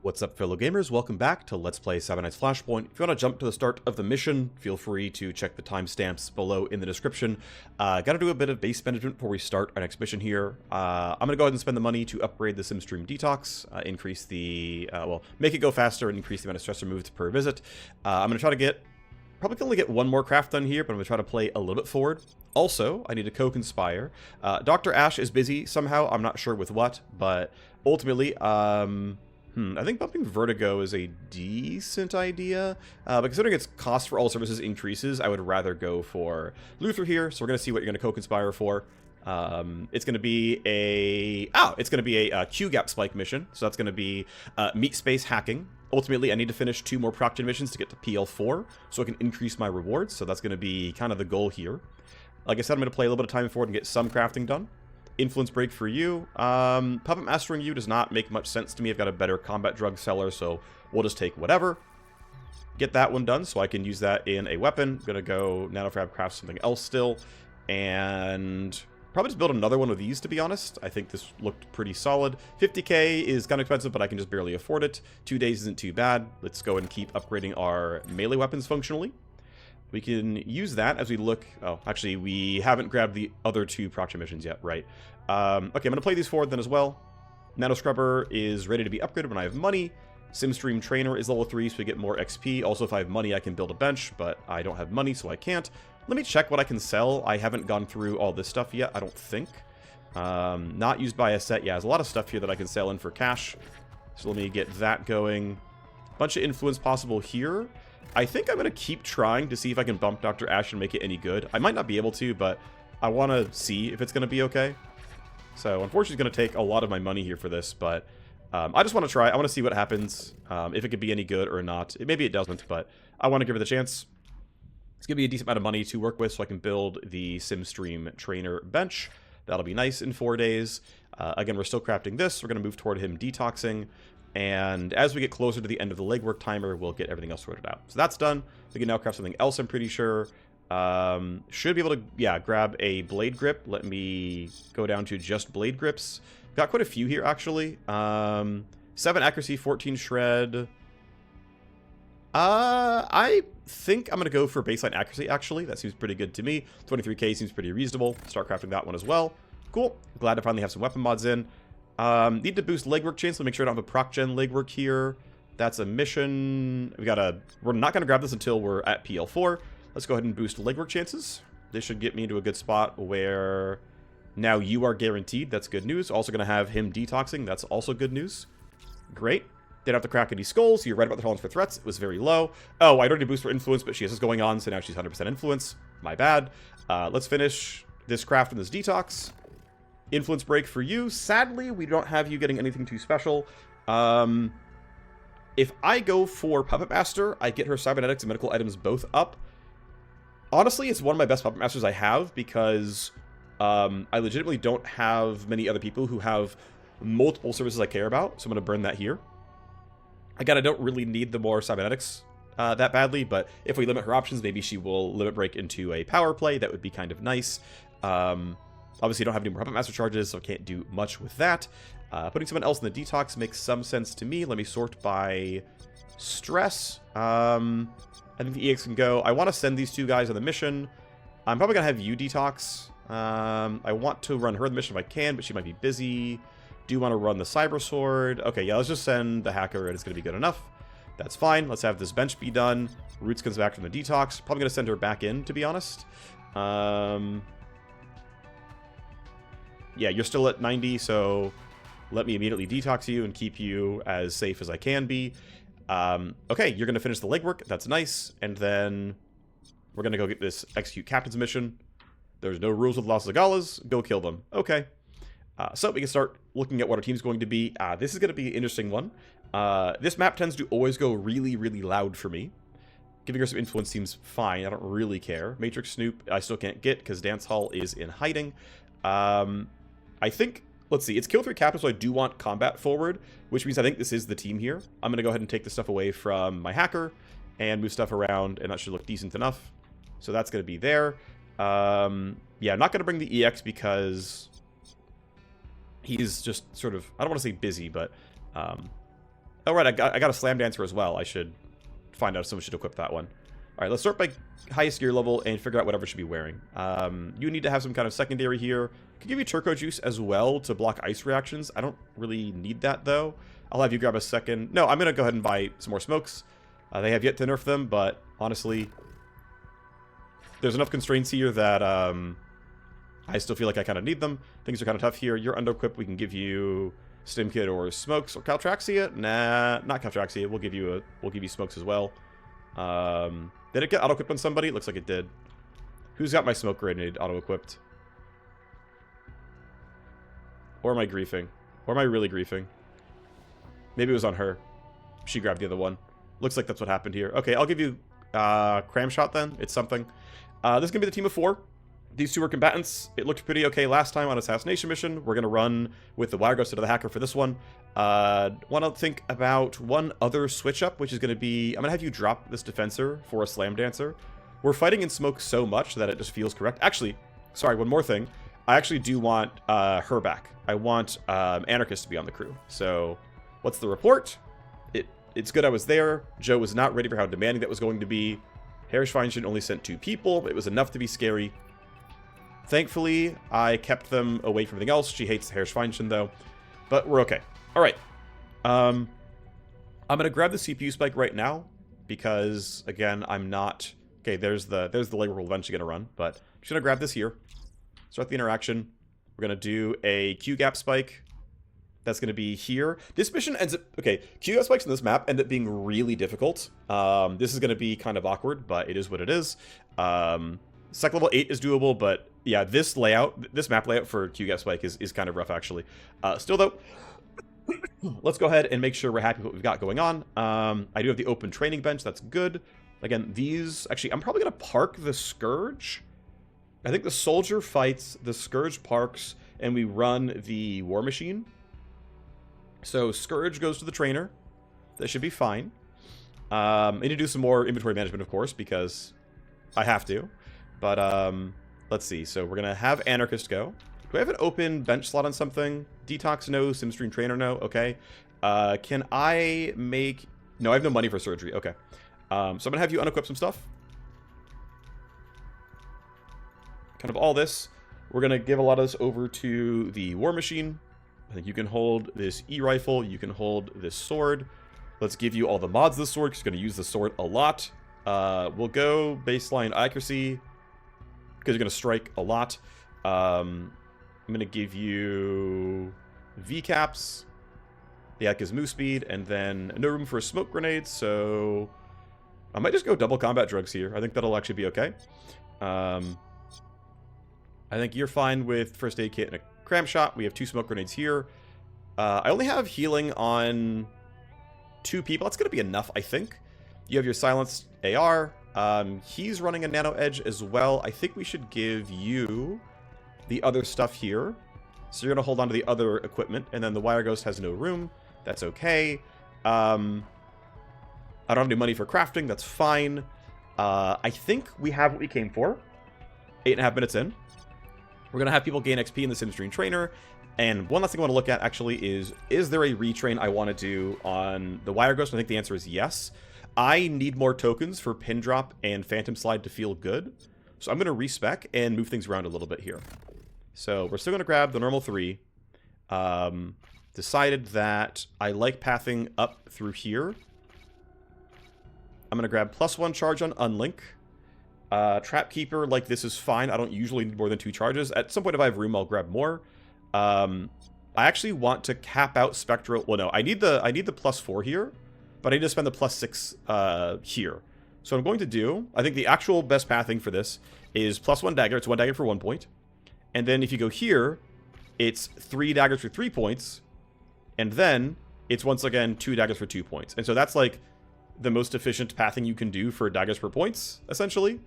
What's up, fellow gamers? Welcome back to Let's Play Seven Nights Flashpoint. If you want to jump to the start of the mission, feel free to check the timestamps below in the description. Gotta do a bit of base management before we start our next mission here. I'm gonna go ahead and spend the money to upgrade the SimStream Detox, increase the, make it go faster and increase the amount of stress removed per visit. I'm gonna try to get, probably can only get one more craft done here, but I'm gonna try to play a little bit forward. Also, I need to co-conspire. Dr. Ash is busy somehow, I'm not sure with what, but ultimately, I think bumping Vertigo is a decent idea, but considering its cost for all services increases, I would rather go for Luther here. So we're going to see what you're going to co-conspire for. It's going to be a Q-gap spike mission, so that's going to be meat space hacking. Ultimately, I need to finish 2 more proc gen missions to get to PL4, so I can increase my rewards, so that's going to be kind of the goal here. Like I said, I'm going to play a little bit of time forward and get some crafting done. Influence break for you. Puppet mastering you does not make much sense to me. I've got a better combat drug seller, so we'll just take whatever. Get that one done so I can use that in a weapon. Gonna go NanoFab craft something else still. And probably just build another one of these, to be honest. I think this looked pretty solid. 50k is kind of expensive, but I can just barely afford it. 2 days isn't too bad. Let's go and keep upgrading our melee weapons functionally. We can use that as we look... Oh, actually, we haven't grabbed the other 2 proc missions yet, right? Okay, I'm going to play these forward then as well. Nano Scrubber is ready to be upgraded when I have money. SimStream Trainer is level 3, so we get more XP. Also, if I have money, I can build a bench, but I don't have money, so I can't. Let me check what I can sell. I haven't gone through all this stuff yet, I don't think. Not used by a set. Yeah, there's a lot of stuff here that I can sell in for cash. So let me get that going. Bunch of influence possible here. I think I'm going to keep trying to see if I can bump Dr. Ash and make it any good. I might not be able to, but I want to see if it's going to be okay. So, unfortunately, it's going to take a lot of my money here for this, but I just want to try. I want to see what happens, if it could be any good or not. Maybe it doesn't, but I want to give it a chance. It's going to be a decent amount of money to work with, so I can build the SimStream Trainer bench. That'll be nice in 4 days. Again, we're still crafting this. We're going to move toward him detoxing. And as we get closer to the end of the legwork timer, we'll get everything else sorted out. So that's done. We can now craft something else, I'm pretty sure. Should be able to, yeah, grab a blade grip. Let me go down to just blade grips. Got quite a few here, actually. 7 accuracy, 14 shred. I think I'm going to go for baseline accuracy, actually. That seems pretty good to me. 23k seems pretty reasonable. Start crafting that one as well. Cool. Glad to finally have some weapon mods in. Need to boost legwork chance, so make sure I don't have a proc gen legwork here. That's a mission. We're not gonna grab this until we're at PL4. Let's go ahead and boost legwork chances. This should get me into a good spot where now you are guaranteed. That's good news. Also gonna have him detoxing. That's also good news. Great. Didn't have to crack any skulls. You're right about the tolerance for threats. It was very low. Oh, I don't need to boost for influence, but she has this going on, so now she's 100% influence. My bad. Let's finish this craft and this detox. Influence break for you. Sadly, we don't have you getting anything too special. If I go for Puppet Master, I get her cybernetics and medical items both up. Honestly, it's one of my best Puppet Masters I have because I legitimately don't have many other people who have multiple services I care about, so I'm going to burn that here. Again, I don't really need the more cybernetics that badly, but if we limit her options, maybe she will limit break into a power play. That would be kind of nice. Obviously, I don't have any more Puppet Master charges, so I can't do much with that. Putting someone else in the detox makes some sense to me. Let me sort by stress. I think the EX can go. I want to send these 2 guys on the mission. I'm probably going to have you detox. I want to run her the mission if I can, but she might be busy. Do want to run the Cyber Sword. Okay, yeah, let's just send the hacker, and it's going to be good enough. That's fine. Let's have this bench be done. Roots comes back from the detox. Probably going to send her back in, to be honest. Yeah, you're still at 90, so let me immediately detox you and keep you as safe as I can be. Okay, you're going to finish the legwork. That's nice. And then we're going to go get this execute captain's mission. There's no rules with Los Zagales. Go kill them. Okay. So we can start looking at what our team's going to be. This is going to be an interesting one. This map tends to always go really, really loud for me. Giving her some influence seems fine. I don't really care. Matrix Snoop, I still can't get because Dance Hall is in hiding. I think, let's see, it's kill 3 captains, so I do want combat forward, which means I think this is the team here. I'm going to go ahead and take the stuff away from my hacker and move stuff around, and that should look decent enough. So that's going to be there. Yeah, I'm not going to bring the EX because he's just sort of, I don't want to say busy, but Oh, right, I got a Slam Dancer as well. I should find out if someone should equip that one. All right, let's start by highest gear level and figure out whatever should be wearing. You need to have some kind of secondary here. Could give you Turco Juice as well to block ice reactions. I don't really need that, though. I'll have you grab a second. No, I'm going to go ahead and buy some more smokes. They have yet to nerf them, but honestly, there's enough constraints here that I still feel like I kind of need them. Things are kind of tough here. You're under-equipped. We can give you Stim Kit or smokes or Caltraxia. Nah, not Caltraxia. We'll give you smokes as well. Did it get auto-equipped on somebody? It looks like it did. Who's got my smoke grenade auto-equipped? Or am I griefing? Or am I really griefing? Maybe it was on her. She grabbed the other one. Looks like that's what happened here. Okay, I'll give you Cram Shot then. It's something. This is going to be the team of 4. These 2 are combatants. It looked pretty okay last time on Assassination Mission. We're going to run with the Wireghost of the Hacker for this one. Want to think about one other switch up, which is going to be... I'm going to have you drop this Defensor for a Slam Dancer. We're fighting in smoke so much that it just feels correct. Actually, sorry, one more thing. I actually do want her back. I want Anarchist to be on the crew. So, what's the report? It's good I was there. Joe was not ready for how demanding that was going to be. Herrschweinchen only sent 2 people. It was enough to be scary. Thankfully, I kept them away from everything else. She hates Herrschweinchen, though. But we're okay. All right. I'm going to grab the CPU spike right now. Because, again, I'm not... Okay, there's the leg we're eventually going to run. But I'm just going to grab this here. Start the interaction. We're going to do a Q-gap spike. That's going to be here. This mission ends up... Okay, Q-gap spikes in this map end up being really difficult. This is going to be kind of awkward, but it is what it is. Sec level 8 is doable, but yeah, this map layout for Q-gap spike is kind of rough, actually. Still, though, let's go ahead and make sure we're happy with what we've got going on. I do have the open training bench. That's good. Again, these... Actually, I'm probably going to park the Scourge. I think the Soldier fights, the Scourge parks, and we run the War Machine. So Scourge goes to the trainer. That should be fine. I need to do some more inventory management, of course, because I have to. But let's see. So we're going to have Anarchist go. Do I have an open bench slot on something? Detox, no. Simstream Trainer, no. Okay. Can I make... No, I have no money for surgery. Okay. So I'm going to have you unequip some stuff. Kind of all this. We're going to give a lot of this over to the War Machine. I think you can hold this E-rifle. You can hold this sword. Let's give you all the mods of the sword, because you're going to use the sword a lot. We'll go baseline accuracy, because you're going to strike a lot. I'm going to give you V-caps. Yeah, it gives move speed, and then no room for a smoke grenade, so I might just go double combat drugs here. I think that'll actually be okay. I think you're fine with first aid kit and a cram shot. We have 2 smoke grenades here. I only have healing on 2 people. That's going to be enough, I think. You have your silenced AR. He's running a nano edge as well. I think we should give you the other stuff here. So you're going to hold on to the other equipment. And then the Wireghost has no room. That's okay. I don't have any money for crafting. That's fine. I think we have what we came for. 8.5 minutes in. We're going to have people gain XP in the Simstream Trainer. And one last thing I want to look at, actually, is there a retrain I want to do on the Wireghost? I think the answer is yes. I need more tokens for Pin Drop and Phantom Slide to feel good. So I'm going to respec and move things around a little bit here. So we're still going to grab the normal 3. Decided that I like pathing up through here. I'm going to grab +1 charge on Unlink. Trapkeeper, like, this is fine. I don't usually need more than 2 charges. At some point, if I have room, I'll grab more. I actually want to cap out Spectral... Well, no, I need the +4 here, but I need to spend the +6 here. So what I'm going to do... I think the actual best pathing for this is +1 dagger. It's 1 dagger for 1 point. And then if you go here, it's 3 daggers for 3 points. And then it's once again 2 daggers for 2 points. And so that's, like, the most efficient pathing you can do for daggers per points, essentially.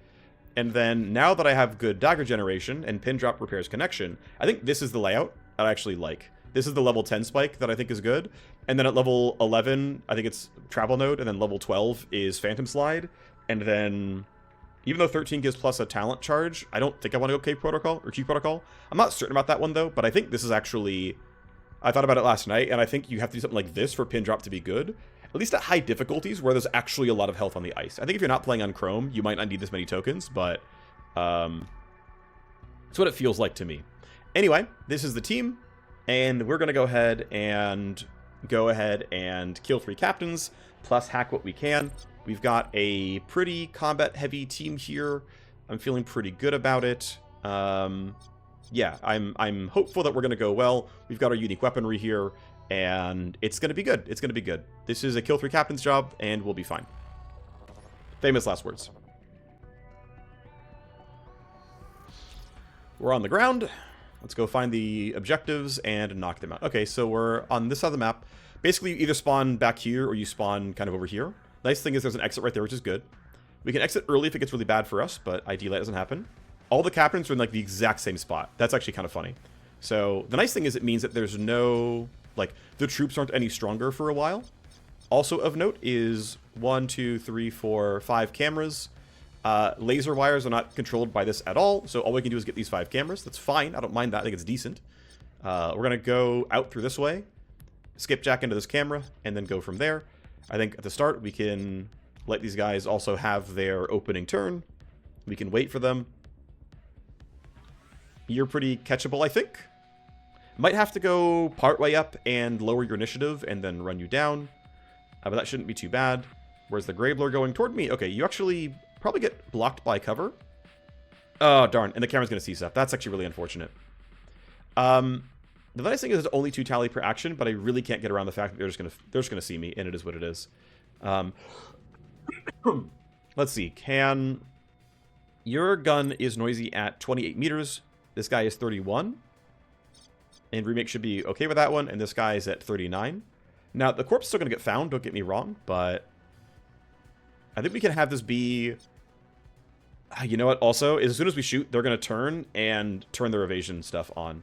And then, now that I have good dagger generation and pin drop repairs connection, I think this is the layout I actually like. This is the level 10 spike that I think is good. And then at level 11, I think it's travel node, and then level 12 is phantom slide. And then, even though 13 gives plus a talent charge, I don't think I want to go Q protocol. I'm not certain about that one, though, but I think this is actually I thought about it last night, and I think you have to do something like this for pin drop to be good. At least at high difficulties, where there's actually a lot of health on the ice. I think if you're not playing on Chrome, you might not need this many tokens, but it's what it feels like to me. Anyway, this is the team, and we're going to go ahead and kill 3 captains, plus hack what we can. We've got a pretty combat-heavy team here. I'm feeling pretty good about it. Yeah, I'm hopeful that we're going to go well. We've got our unique weaponry here, and it's going to be good. It's going to be good. This is a kill 3 captains job, and we'll be fine. Famous last words. We're on the ground. Let's go find the objectives and knock them out. Okay, so we're on this side of the map. Basically, you either spawn back here or you spawn kind of over here. Nice thing is there's an exit right there, which is good. We can exit early if it gets really bad for us, but ideally that doesn't happen. All the captains are in like the exact same spot. That's actually kind of funny. So the nice thing is it means that there's no, like, the troops aren't any stronger for a while. Also of note is 1, 2, 3, 4, 5 cameras. Laser wires are not controlled by this at all, so all we can do is get these 5 cameras. That's fine. I don't mind that. I think it's decent. We're going to go out through this way, skipjack into this camera, and then go from there. I think at the start we can let these guys also have their opening turn. We can wait for them. You're pretty catchable, I think. Might have to go partway up and lower your initiative and then run you down. But that shouldn't be too bad. Where's the Grabler going toward me? Okay, you actually probably get blocked by cover. Oh, darn. And the camera's going to see stuff. That's actually really unfortunate. The nice thing is it's only 2 tally per action, but I really can't get around the fact that they're just gonna see me, and it is what it is. Let's see. Your gun is noisy at 28 meters. This guy is 31. And Remake should be okay with that one, and this guy is at 39. Now, the corpse is still going to get found, don't get me wrong, but I think we can have this be... You know what, also, as soon as we shoot, they're going to turn and turn their evasion stuff on.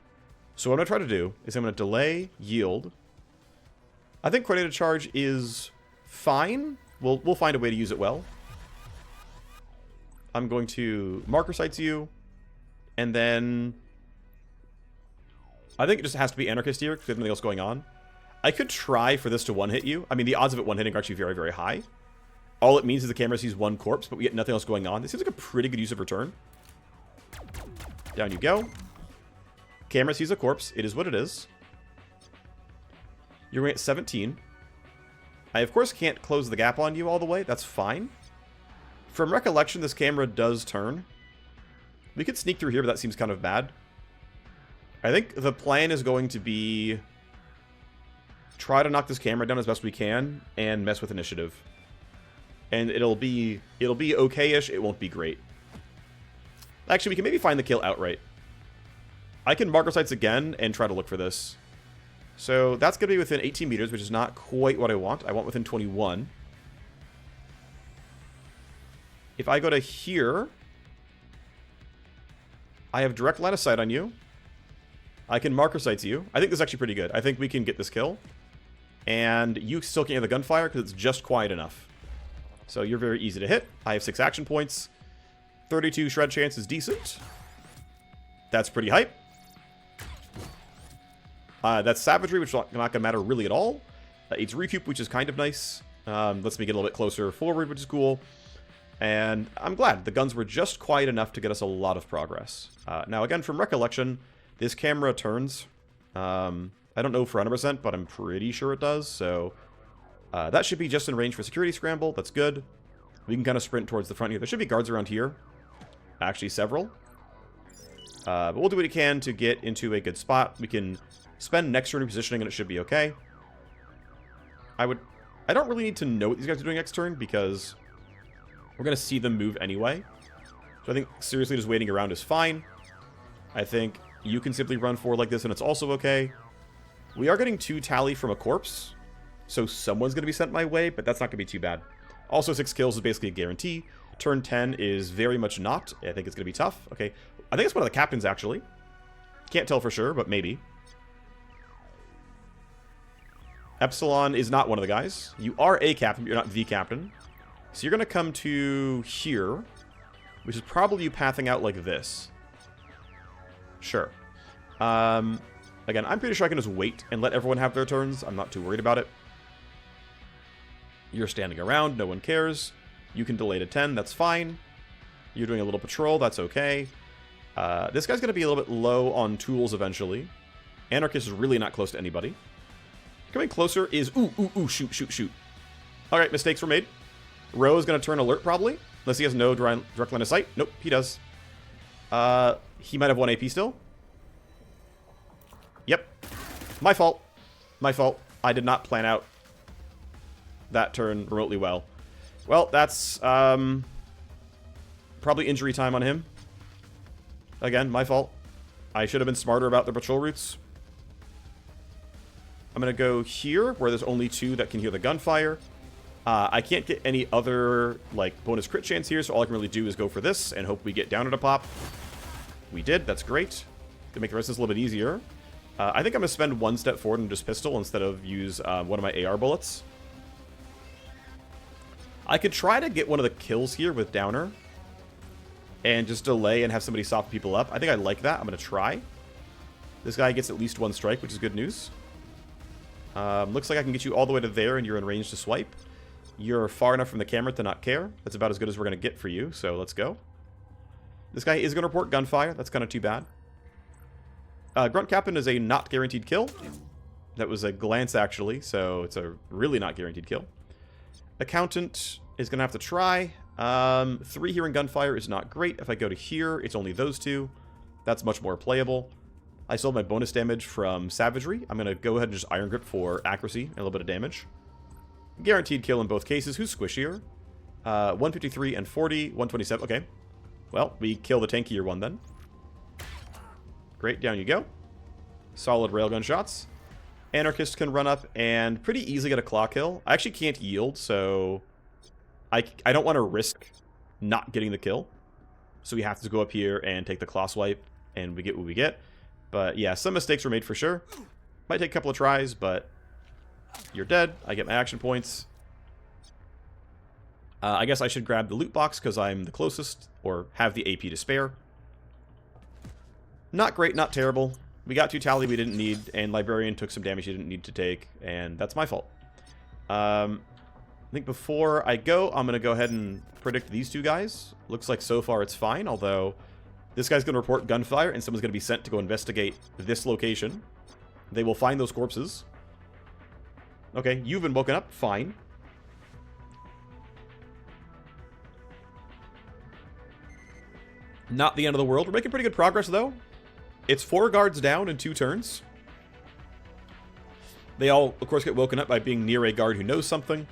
So what I'm going to try to do is I'm going to delay, yield. I think coordinated charge is fine. We'll find a way to use it well. I'm going to marker sights you, and then... I think it just has to be Anarchist here, because there's nothing else going on. I could try for this to one-hit you. I mean, the odds of it one-hitting are actually very, very high. All it means is the camera sees 1 corpse, but we get nothing else going on. This seems like a pretty good use of return. Down you go. Camera sees a corpse. It is what it is. You're going at 17. I, of course, can't close the gap on you all the way. That's fine. From recollection, this camera does turn. We could sneak through here, but that seems kind of bad. I think the plan is going to be try to knock this camera down as best we can and mess with initiative. And it'll be okay-ish. It won't be great. Actually, we can maybe find the kill outright. I can marker sights again and try to look for this. So that's going to be within 18 meters, which is not quite what I want. I want within 21. If I go to here, I have direct line of sight on you. I can marker sights you. I think this is actually pretty good. I think we can get this kill. And you still can't hear the gunfire because it's just quiet enough. So you're very easy to hit. I have 6 action points. 32 shred chance is decent. That's pretty hype. That's savagery, which is not going to matter really at all. It's recoup, which is kind of nice. Lets me get a little bit closer forward, which is cool. And I'm glad. The guns were just quiet enough to get us a lot of progress. Now, again, from recollection, this camera turns. I don't know for 100%, but I'm pretty sure it does. So that should be just in range for security scramble. That's good. We can kind of sprint towards the front here. There should be guards around here. Actually, several. But we'll do what we can to get into a good spot. We can spend next turn repositioning, and it should be okay. I don't really need to know what these guys are doing next turn, because we're going to see them move anyway. So I think seriously just waiting around is fine. I think you can simply run forward like this, and it's also okay. We are getting 2 tally from a corpse, so someone's going to be sent my way, but that's not going to be too bad. Also, 6 kills is basically a guarantee. Turn 10 is very much not. I think it's going to be tough. Okay, I think it's one of the captains, actually. Can't tell for sure, but maybe. Epsilon is not one of the guys. You are a captain, but you're not the captain. So you're going to come to here, which is probably you pathing out like this. Sure. Again, I'm pretty sure I can just wait and let everyone have their turns. I'm not too worried about it. You're standing around. No one cares. You can delay to 10. That's fine. You're doing a little patrol. That's okay. This guy's going to be a little bit low on tools eventually. Anarchist is really not close to anybody. Coming closer is... Ooh, shoot, shoot, shoot. Alright, mistakes were made. Ro is going to turn alert, probably. Unless he has no direct line of sight. Nope, he does. He might have 1 AP still. Yep. My fault. My fault. I did not plan out that turn remotely well. Well, that's probably injury time on him. Again, my fault. I should have been smarter about the patrol routes. I'm going to go here, where there's only 2 that can hear the gunfire. I can't get any other, like, bonus crit chance here, so all I can really do is go for this and hope we get down at a pop. We did. That's great. To make the rest of this a little bit easier. I think I'm going to spend 1 step forward and just pistol instead of use one of my AR bullets. I could try to get one of the kills here with Downer. And just delay and have somebody soften people up. I think I like that. I'm going to try. This guy gets at least 1 strike, which is good news. Looks like I can get you all the way to there and you're in range to swipe. You're far enough from the camera to not care. That's about as good as we're going to get for you, so let's go. This guy is going to report gunfire. That's kind of too bad. Grunt Captain is a not guaranteed kill. That was a glance, actually, so it's a really not guaranteed kill. Accountant is going to have to try. 3 here in gunfire is not great. If I go to here, it's only those 2. That's much more playable. I still have my bonus damage from Savagery. I'm going to go ahead and just Iron Grip for accuracy and a little bit of damage. Guaranteed kill in both cases. Who's squishier? 153 and 40. 127. Okay. Well, we kill the tankier one then. Great. Down you go. Solid railgun shots. Anarchist can run up and pretty easily get a claw kill. I actually can't yield, so I don't want to risk not getting the kill. So we have to go up here and take the claw swipe, and we get what we get. But yeah, some mistakes were made for sure. Might take a couple of tries, but you're dead. I get my action points. I guess I should grab the loot box because I'm the closest, or have the AP to spare. Not great, not terrible. We got 2 tally we didn't need, and Librarian took some damage he didn't need to take, and that's my fault. I think before I go, I'm going to go ahead and predict these 2 guys. Looks like so far it's fine, although this guy's going to report gunfire, and someone's going to be sent to go investigate this location. They will find those corpses. Okay, you've been woken up. Fine. Not the end of the world. We're making pretty good progress, though. It's 4 guards down in 2 turns. They all, of course, get woken up by being near a guard who knows something.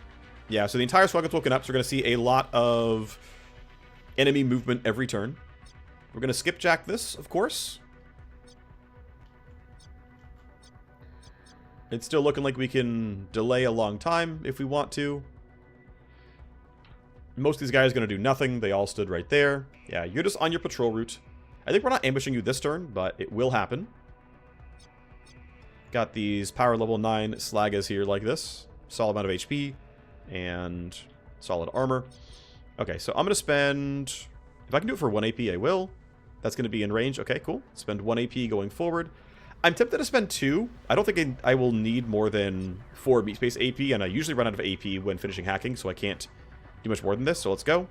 Yeah, so the entire squad gets woken up, so we're going to see a lot of enemy movement every turn. We're going to skipjack this, of course. It's still looking like we can delay a long time if we want to. Most of these guys are going to do nothing. They all stood right there. Yeah, you're just on your patrol route. I think we're not ambushing you this turn, but it will happen. Got these power level 9 Zagales here like this. Solid amount of HP and solid armor. Okay, so I'm going to spend... If I can do it for 1 AP, I will. That's going to be in range. Okay, cool. Spend 1 AP going forward. I'm tempted to spend 2. I don't think I will need more than 4 meat space AP, and I usually run out of AP when finishing hacking, so I can't do much more than this, so let's go.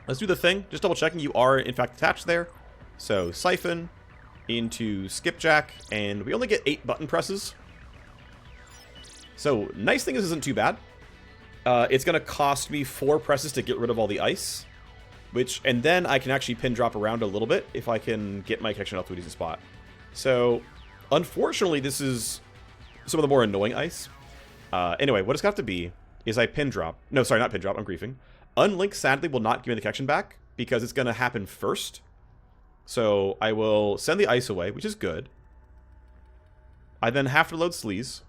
Let's do the thing. Just double checking you are, in fact, attached there. So, Siphon into Skipjack, and we only get 8 button presses. So, nice thing is, isn't too bad. It's going to cost me 4 presses to get rid of all the ice. And then I can actually pin drop around a little bit if I can get my connection up to a decent spot. So, unfortunately, this is some of the more annoying ice. Anyway, what it's got to be is I pin drop. No, sorry, not pin drop. I'm griefing. Unlink, sadly, will not give me the connection back because it's going to happen first. So, I will send the ice away, which is good. I then have to load sleaze.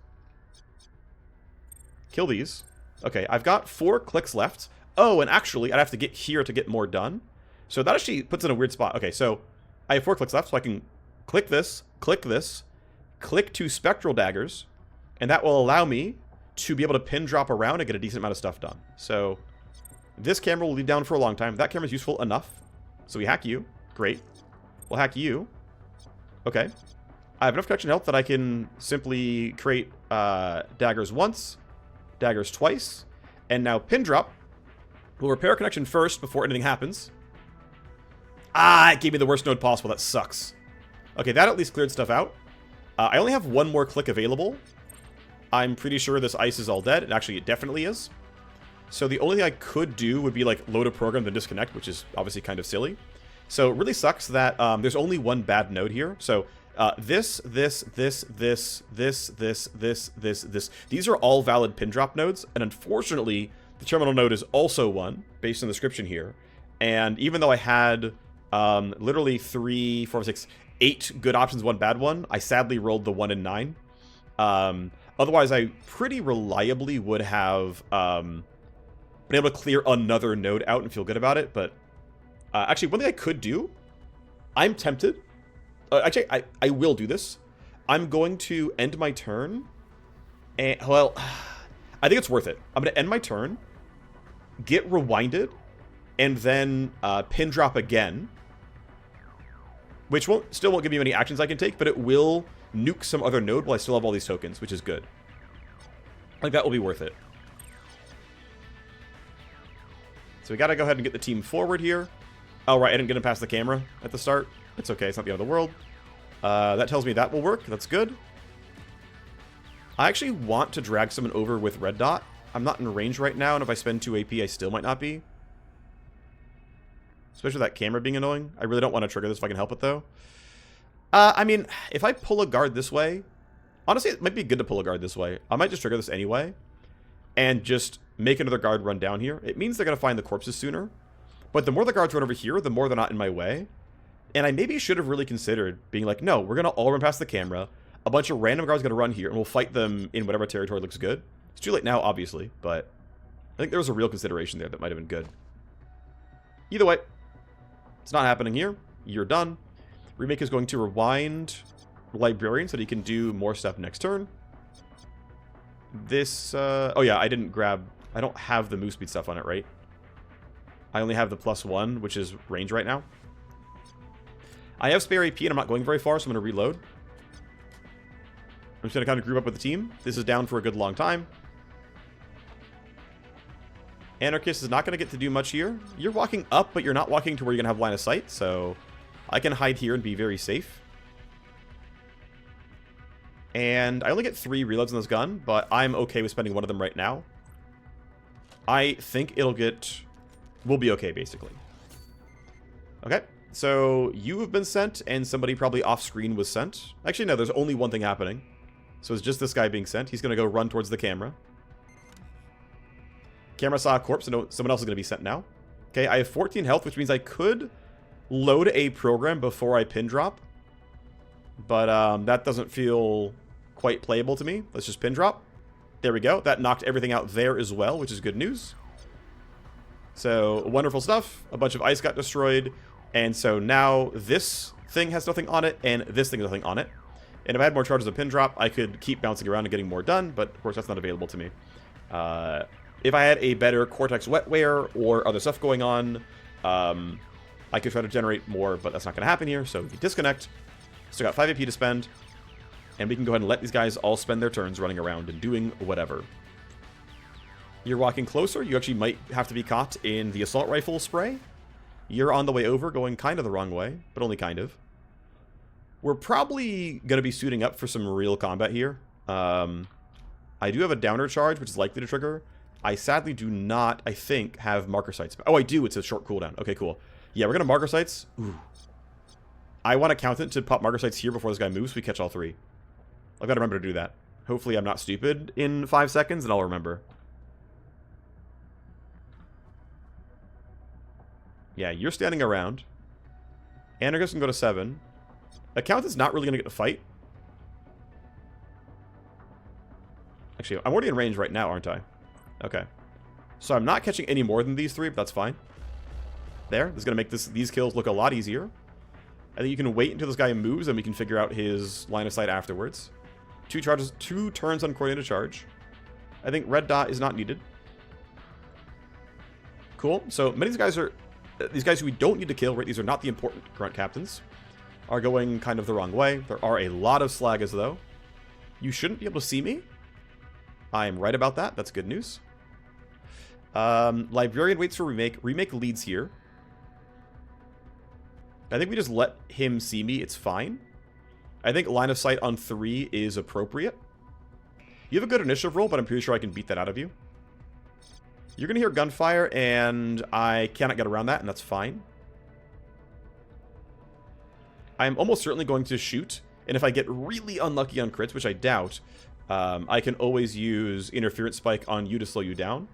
Kill these. Okay, I've got 4 clicks left. Oh, and actually, I'd have to get here to get more done. So that actually puts in a weird spot. Okay, so I have 4 clicks left, so I can click this, click 2 spectral daggers, and that will allow me to be able to pin drop around and get a decent amount of stuff done. So this camera will be down for a long time. That camera is useful enough. So we hack you. Great. We'll hack you. Okay. I have enough connection health that I can simply create daggers once, daggers twice, and now pin drop. We'll repair connection first before anything happens. Ah, it gave me the worst node possible. That sucks. Okay, that at least cleared stuff out. I only have one more click available. I'm pretty sure this ice is all dead. And actually, it definitely is. So the only thing I could do would be like load a program then disconnect, which is obviously kind of silly. So it really sucks that there's only one bad node here. So this. These are all valid pin drop nodes. And unfortunately, the terminal node is also one, based on the description here. And even though I had literally 3, 4, 6, 8 good options, 1 bad one, I sadly rolled the 1 and 9. Otherwise, I pretty reliably would have been able to clear another node out and feel good about it. But actually, one thing I could do, I'm tempted. Actually, I will do this. I'm going to end my turn. And, well, I think it's worth it. I'm going to end my turn, get rewinded, and then pin drop again. Which still won't give me any actions I can take, but it will nuke some other node while I still have all these tokens, which is good. Like, that will be worth it. So we gotta go ahead and get the team forward here. Oh, right, I didn't get him past the camera at the start. It's okay, it's not the end of the world. That tells me that will work. That's good. I actually want to drag someone over with red dot. I'm not in range right now, and if I spend 2 AP, I still might not be. Especially that camera being annoying. I really don't want to trigger this if I can help it, though. I mean, if I pull a guard this way... Honestly, it might be good to pull a guard this way. I might just trigger this anyway. And just make another guard run down here. It means they're going to find the corpses sooner. But the more the guards run over here, the more they're not in my way. And I maybe should have really considered being like, no, we're going to all run past the camera. A bunch of random guards are going to run here, and we'll fight them in whatever territory looks good. It's too late now, obviously. But I think there was a real consideration there that might have been good. Either way. It's not happening here. You're done. Remake is going to rewind Librarian so that he can do more stuff next turn. This, oh yeah, I didn't grab... I don't have the move speed stuff on it, right? I only have the +1, which is range right now. I have spare AP and I'm not going very far, so I'm going to reload. I'm just going to kind of group up with the team. This is down for a good long time. Anarchist is not going to get to do much here. You're walking up, but you're not walking to where you're going to have line of sight, so I can hide here and be very safe. And I only get 3 reloads in this gun, but I'm okay with spending one of them right now. I think it'll get... We'll be okay, basically. Okay, so you have been sent, and somebody probably off-screen was sent. Actually, no, there's only one thing happening. So it's just this guy being sent. He's going to go run towards the camera. Camera saw a corpse, so someone else is going to be sent now. Okay, I have 14 health, which means I could load a program before I pin drop. But that doesn't feel quite playable to me. Let's just pin drop. There we go. That knocked everything out there as well, which is good news. So, wonderful stuff. A bunch of ice got destroyed. And so now this thing has nothing on it, and this thing has nothing on it. And if I had more charges of pin drop, I could keep bouncing around and getting more done, but of course that's not available to me. If I had a better Cortex wetware or other stuff going on, I could try to generate more, but that's not going to happen here, so we disconnect. Still got 5 AP to spend, and we can go ahead and let these guys all spend their turns running around and doing whatever. You're walking closer. You actually might have to be caught in the assault rifle spray. You're on the way over, going kind of the wrong way, but only kind of. We're probably going to be suiting up for some real combat here. I do have a downer charge, which is likely to trigger. I sadly do not, I think, have marker sights. Oh, I do. It's a short cooldown. Okay, cool. Yeah, we're going to marker sights. Ooh. I want Accountant to pop marker sights here before this guy moves so we catch all 3. I've got to remember to do that. Hopefully I'm not stupid in 5 seconds, and I'll remember. Yeah, you're standing around. Anarchist can go to 7. Accountant's not really going to get to fight. Actually, I'm already in range right now, aren't I? Okay. So I'm not catching any more than these 3, but that's fine. There. This is going to make these kills look a lot easier. I think you can wait until this guy moves, and we can figure out his line of sight afterwards. 2 charges, 2 turns on coordinated charge. I think red dot is not needed. Cool. So many of these guys are... These guys who we don't need to kill, right? These are not the important grunt captains. are going kind of the wrong way. There are a lot of Zagales, though. You shouldn't be able to see me. I am right about that. That's good news. Librarian waits for remake. Remake leads here. I think we just let him see me. It's fine. I think line of sight on 3 is appropriate. You have a good initiative roll, but I'm pretty sure I can beat that out of you. You're going to hear gunfire, and I cannot get around that, and that's fine. I am almost certainly going to shoot, and if I get really unlucky on crits, which I doubt, I can always use interference spike on you to slow you down.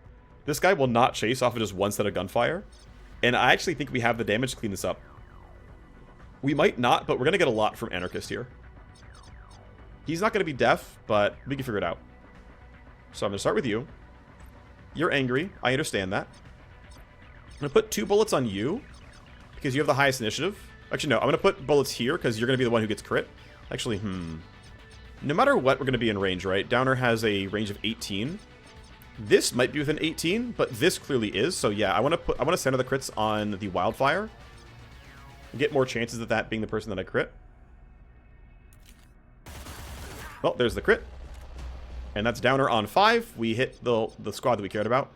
This guy will not chase off of just one set of gunfire, and I actually think we have the damage to clean this up. We might not, but we're going to get a lot from Anarchist here. He's not going to be deaf, but we can figure it out. So I'm going to start with you. You're angry. I understand that. I'm going to put 2 bullets on you because you have the highest initiative. Actually, no. I'm going to put bullets here because you're going to be the one who gets crit. Actually, no matter what, we're going to be in range, right? Downer has a range of 18. This might be within 18, but this clearly is. So yeah, I want to center the crits on the Wildfire. Get more chances of that being the person that I crit. Well, there's the crit. And that's Downer on 5. We hit the squad that we cared about.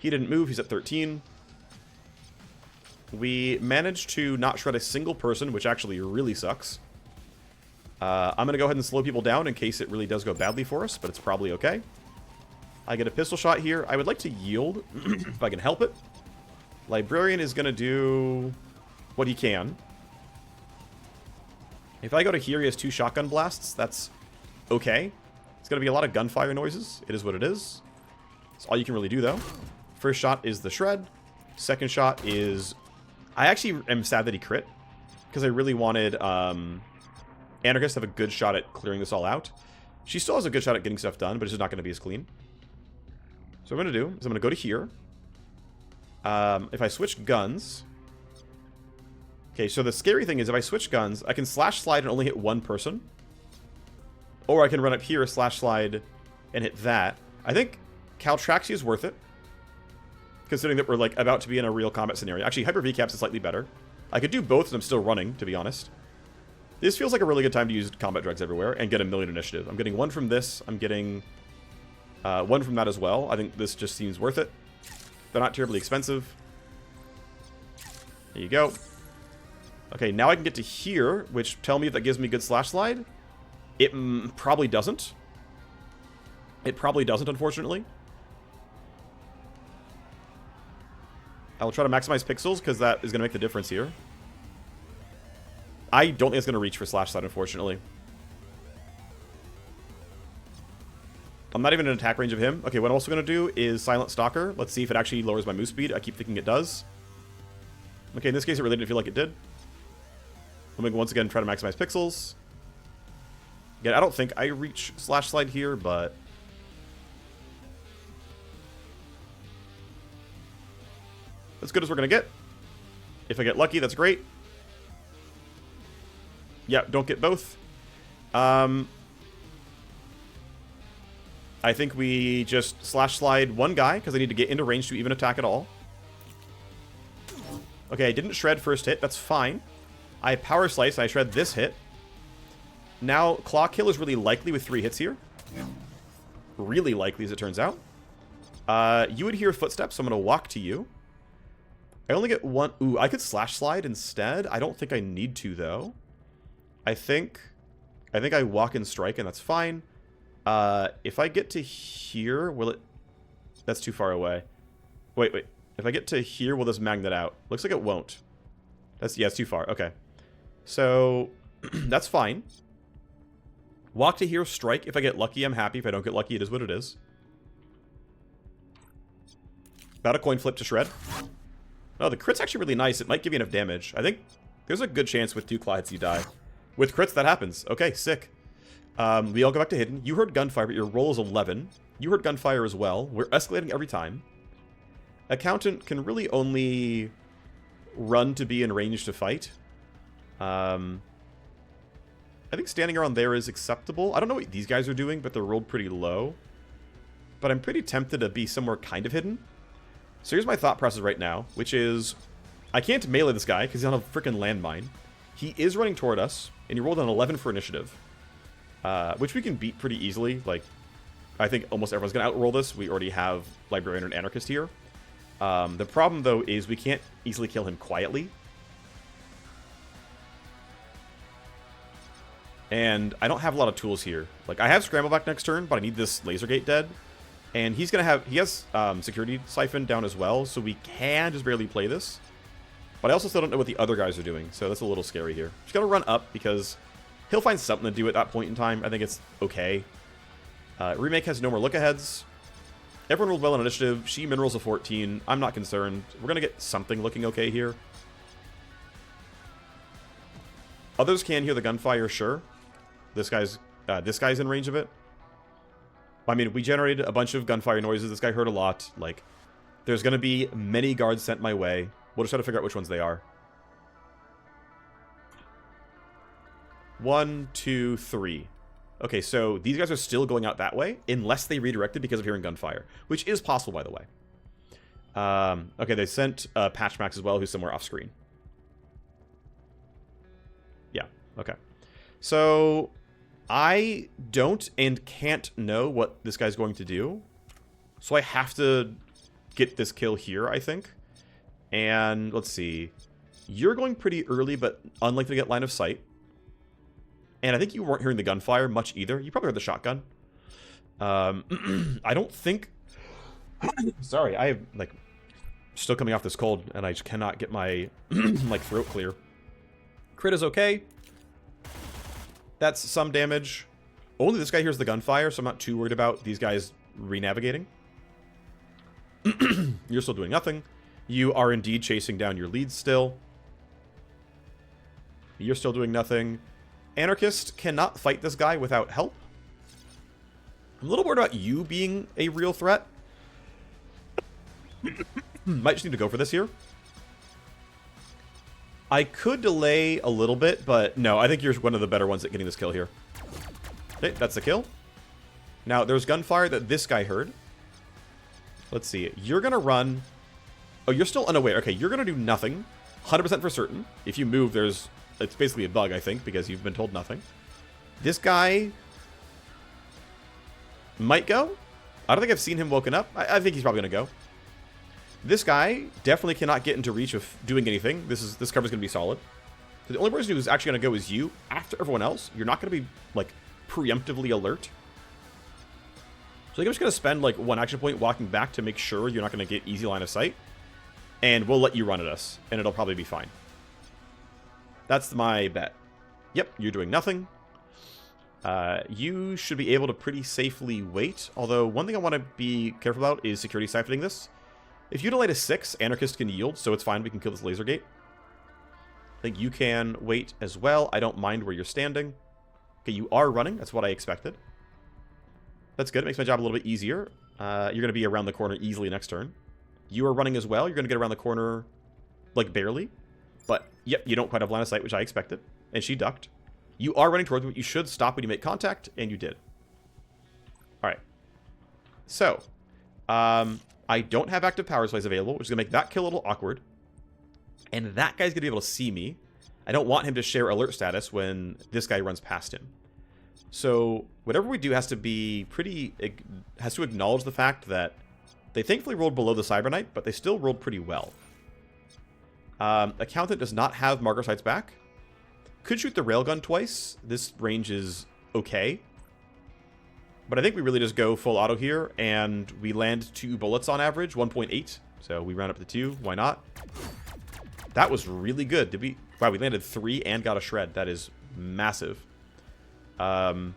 He didn't move. He's at 13. We managed to not shred a single person, which actually really sucks. I'm going to go ahead and slow people down in case it really does go badly for us, but it's probably okay. I get a pistol shot here. I would like to yield if I can help it. Librarian is going to do what he can. If I go to here, he has 2 shotgun blasts. That's okay. It's going to be a lot of gunfire noises. It is what it is. That's all you can really do, though. First shot is the shred. Second shot is... I actually am sad that he crit, because I really wanted Anarchist to have a good shot at clearing this all out. She still has a good shot at getting stuff done, but it's just not going to be as clean. So what I'm going to do is I'm going to go to here. If I switch guns... Okay, so the scary thing is if I switch guns, I can slash slide and only hit 1 person. Or I can run up here, slash slide, and hit that. I think Caltraxia is worth it. Considering that we're like about to be in a real combat scenario. Actually, Hyper VCAPS is slightly better. I could do both and I'm still running, to be honest. This feels like a really good time to use combat drugs everywhere and get a million initiative. I'm getting 1 from this. I'm getting 1 from that as well. I think this just seems worth it. They're not terribly expensive. There you go. Okay, now I can get to here, which tell me if that gives me good slash slide. It probably doesn't. It probably doesn't, unfortunately. I will try to maximize pixels, because that is going to make the difference here. I don't think it's going to reach for slash slide, unfortunately. I'm not even in attack range of him. Okay, what I'm also going to do is Silent Stalker. Let's see if it actually lowers my move speed. I keep thinking it does. Okay, in this case, it really didn't feel like it did. I'm going to once again try to maximize pixels. Again, I don't think I reach slash slide here, but... as good as we're going to get. If I get lucky, that's great. Yeah, don't get both. I think we just slash slide 1 guy, because I need to get into range to even attack at all. Okay, I didn't shred first hit. That's fine. I power slice, and I shred this hit. Now, Claw Kill is really likely with 3 hits here. Really likely, as it turns out. You would hear footsteps, so I'm going to walk to you. I only get 1... Ooh, I could slash slide instead. I don't think I need to, though. I think I walk and strike, and that's fine. If I get to here, will it... That's too far away. Wait. If I get to here, will this magnet out? Looks like it won't. Yeah, it's too far. Okay. So, that's fine. Walk to here, strike. If I get lucky, I'm happy. If I don't get lucky, it is what it is. About a coin flip to shred. Oh, the crit's actually really nice. It might give you enough damage. I think there's a good chance with 2 claw hits you die. With crits, that happens. Okay, sick. We all go back to hidden. You heard gunfire, but your roll is 11. You heard gunfire as well. We're escalating every time. Accountant can really only run to be in range to fight. I think standing around there is acceptable. I don't know what these guys are doing, but they're rolled pretty low. But I'm pretty tempted to be somewhere kind of hidden. So here's my thought process right now, which is... I can't melee this guy, because he's on a freaking landmine. He is running toward us, and he rolled an 11 for initiative, which we can beat pretty easily. Like, I think almost everyone's going to outroll this. We already have Librarian and Anarchist here. The problem, though, is we can't easily kill him quietly. And I don't have a lot of tools here. Like, I have Scramble back next turn, but I need this Laser Gate dead. And he's going to have... He has Security Siphon down as well, so we can just barely play this. But I also still don't know what the other guys are doing, so that's a little scary here. Just got to run up, because he'll find something to do at that point in time. I think it's okay. Remake has no more look-aheads. Everyone rolled well on initiative. She minerals a 14. I'm not concerned. We're going to get something looking okay here. Others can hear the gunfire, sure. This guy's in range of it. I mean, we generated a bunch of gunfire noises. This guy heard a lot. Like, there's going to be many guards sent my way. We'll just try to figure out which ones they are. 1, 2, 3. Okay, so these guys are still going out that way, unless they redirected because of hearing gunfire, which is possible, by the way. Okay, they sent Patch Max as well, who's somewhere off screen. Yeah, okay. So, I don't and can't know what this guy's going to do. So I have to get this kill here, I think. And, let's see. You're going pretty early, but unlikely to get line of sight. And I think you weren't hearing the gunfire much either. You probably heard the shotgun. I don't think... Sorry, I have, like, still coming off this cold, and I just cannot get my, like, throat clear. Crit is okay. That's some damage. Only this guy hears the gunfire, so I'm not too worried about these guys re-navigating. You're still doing nothing. You are indeed chasing down your leads still. You're still doing nothing. Anarchist cannot fight this guy without help. I'm a little worried about you being a real threat. Might just need to go for this here. I could delay a little bit, but no, I think you're one of the better ones at getting this kill here. Okay, that's the kill. Now, there's gunfire that this guy heard. Let's see. You're going to run... Oh, you're still unaware. Okay, you're going to do nothing. 100% for certain. If you move, there's... It's basically a bug, I think, because you've been told nothing. This guy... might go. I don't think I've seen him woken up. I think he's probably going to go. This guy definitely cannot get into reach of doing anything. This cover's going to be solid. So the only person who's actually going to go is you. After everyone else, you're not going to be, like, preemptively alert. So I think I'm just going to spend, like, one action point walking back to make sure you're not going to get easy line of sight. And we'll let you run at us, and it'll probably be fine. That's my bet. Yep, you're doing nothing. You should be able to pretty safely wait. Although, one thing I want to be careful about is security siphoning this. If you delay to 6, Anarchist can yield, so it's fine. We can kill this laser gate. I think you can wait as well. I don't mind where you're standing. Okay, you are running. That's what I expected. That's good. It makes my job a little bit easier. You're going to be around the corner easily next turn. You are running as well. You're going to get around the corner, like, barely. But, yep, you don't quite have line of sight, which I expected. And she ducked. You are running towards me. You should stop when you make contact, and you did. Alright. So, I don't have active power supplies available, which is going to make that kill a little awkward. And that guy's going to be able to see me. I don't want him to share alert status when this guy runs past him. So, whatever we do has to be pretty... has to acknowledge the fact that they thankfully rolled below the Cyber Knight, but they still rolled pretty well. Accountant does not have marker sights back. Could shoot the railgun twice. This range is okay. But I think we really just go full auto here, and we land 2 bullets on average, 1.8. So we round up to 2. Why not? That was really good. Did we? Wow, we landed 3 and got a shred. That is massive. I'm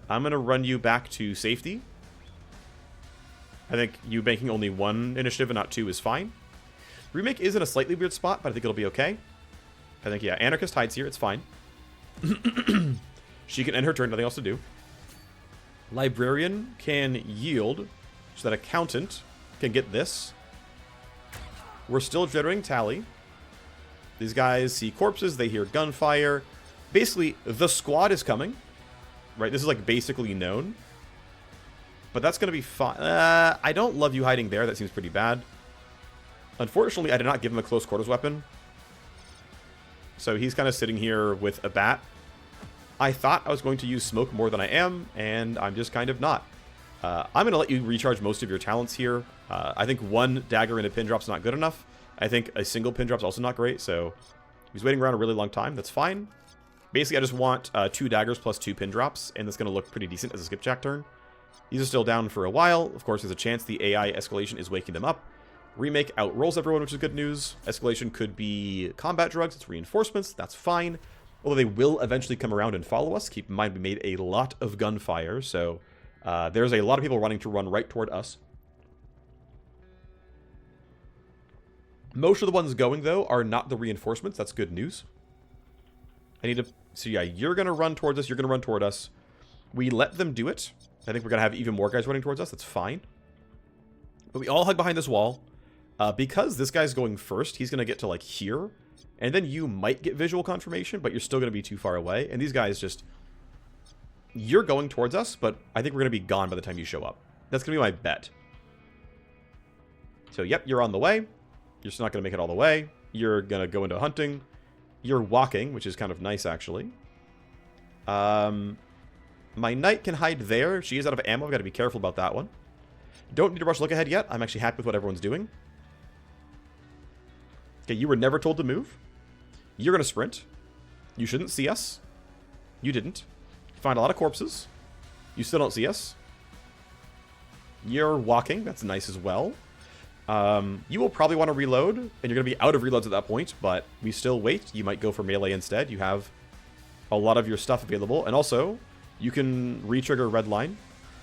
going to run you back to safety. I think you banking only 1 initiative and not 2 is fine. Remake is in a slightly weird spot, but I think it'll be okay. I think, yeah, Anarchist hides here. It's fine. She can end her turn. Nothing else to do. Librarian can yield so that Accountant can get this. We're still generating tally. These guys see corpses. They hear gunfire. Basically, the squad is coming. Right? This is, like, basically known. But that's going to be fine. I don't love you hiding there. That seems pretty bad. Unfortunately, I did not give him a close quarters weapon. So he's kind of sitting here with a bat. I thought I was going to use smoke more than I am, and I'm just kind of not. I'm going to let you recharge most of your talents here. I think one dagger and a pin drop's not good enough. I think a single pin drop's also not great, so he's waiting around a really long time. That's fine. Basically, I just want 2 daggers plus 2 pin drops, and that's going to look pretty decent as a skipjack turn. These are still down for a while. Of course, there's a chance the AI escalation is waking them up. Remake outrolls everyone, which is good news. Escalation could be combat drugs. It's reinforcements. That's fine. Although they will eventually come around and follow us. Keep in mind, we made a lot of gunfire, so there's a lot of people running to run right toward us. Most of the ones going, though, are not the reinforcements. That's good news. I need to... So, yeah, you're going to run towards us. You're going to run toward us. We let them do it. I think we're going to have even more guys running towards us. That's fine. But we all hug behind this wall. Because this guy's going first, he's going to get to, like, here. And then you might get visual confirmation, but you're still going to be too far away. And these guys just... You're going towards us, but I think we're going to be gone by the time you show up. That's going to be my bet. So, yep, you're on the way. You're still not going to make it all the way. You're going to go into hunting. You're walking, which is kind of nice, actually. My knight can hide there. She is out of ammo. I've got to be careful about that one. Don't need to rush look ahead yet. I'm actually happy with what everyone's doing. Okay, you were never told to move. You're going to sprint. You shouldn't see us. You didn't. You find a lot of corpses. You still don't see us. You're walking. That's nice as well. You will probably want to reload, and you're going to be out of reloads at that point, but we still wait. You might go for melee instead. You have a lot of your stuff available, and also, you can re-trigger red line.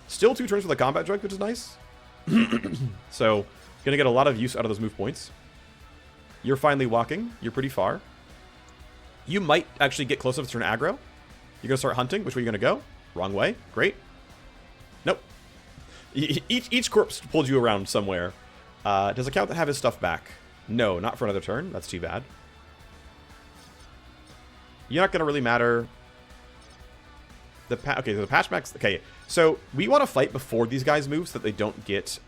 Still 2 turns for the combat drug, which is nice. So, going to get a lot of use out of those move points. You're finally walking. You're pretty far. You might actually get close enough to turn aggro. You're going to start hunting. Which way are you going to go? Wrong way. Great. Nope. Each corpse pulled you around somewhere. Does the Count have his stuff back? No, not for another turn. That's too bad. You're not going to really matter. Okay, so the patch max... Okay, so we want to fight before these guys move so that they don't get...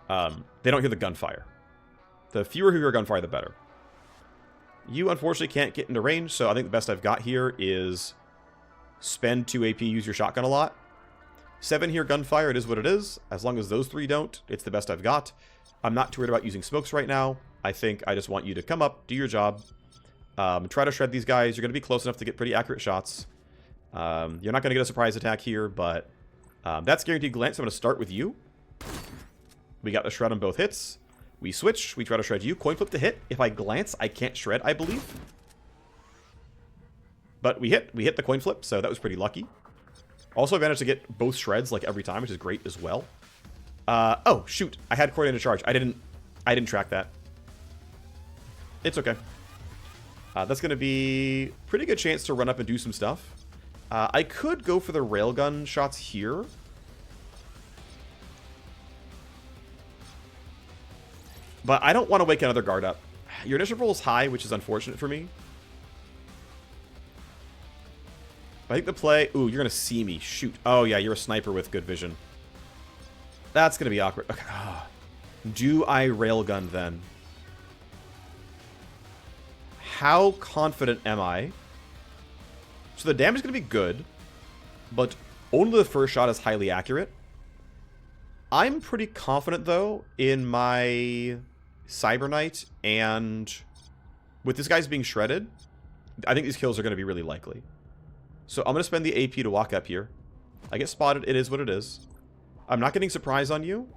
they don't hear the gunfire. The fewer who hear gunfire, the better. You, unfortunately, can't get into range, so I think the best I've got here is spend 2 AP, use your shotgun a lot. 7 here gunfire, it is what it is. As long as those 3 don't, it's the best I've got. I'm not too worried about using smokes right now. I think I just want you to come up, do your job, try to shred these guys. You're going to be close enough to get pretty accurate shots. You're not going to get a surprise attack here, but that's guaranteed glance. I'm going to start with you. We got the shred on both hits. We switch. We try to shred you. Coin flip to hit. If I glance, I can't shred, I believe. But we hit. We hit the coin flip, so that was pretty lucky. Also, I managed to get both shreds like every time, which is great as well. Oh, shoot. I had coordinated charge. I didn't track that. It's okay. That's going to be pretty good chance to run up and do some stuff. I could go for the railgun shots here. But I don't want to wake another guard up. Your initiative roll is high, which is unfortunate for me. I think the play... Ooh, you're going to see me. Shoot. Oh, yeah, you're a sniper with good vision. That's going to be awkward. Okay. Do I railgun then? How confident am I? So the damage is going to be good, but only the first shot is highly accurate. I'm pretty confident, though, in my Cyber Knight, and with this guy's being shredded, I think these kills are going to be really likely. So I'm going to spend the AP to walk up here. I get spotted. It is what it is. I'm not getting surprise on you,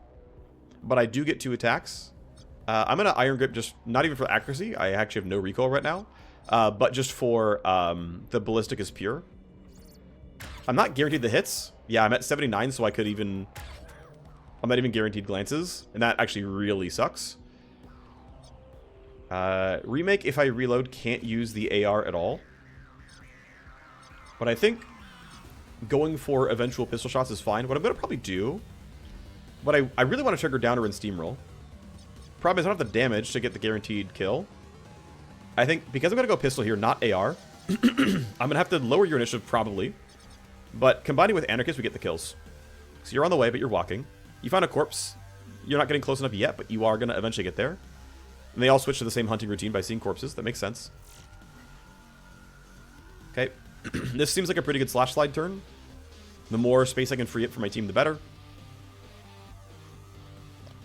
but I do get 2 attacks. I'm going to Iron Grip, just not even for accuracy. I actually have no recoil right now, but just for the ballistic is pure. I'm not guaranteed the hits. Yeah, I'm at 79, so I could even... I'm not even guaranteed glances, and that actually really sucks. Remake, if I reload, can't use the AR at all. But I think going for eventual pistol shots is fine. What I'm going to probably do... What I really want to trigger downer and steamroll. Problem is I don't have the damage to get the guaranteed kill. I think because I'm going to go pistol here, not AR, I'm going to have to lower your initiative probably. But combining with Anarchist, we get the kills. So you're on the way, but you're walking. You found a corpse. You're not getting close enough yet, but you are going to eventually get there. And they all switch to the same hunting routine by seeing corpses. That makes sense. Okay. This seems like a pretty good slash slide turn. The more space I can free up for my team, the better.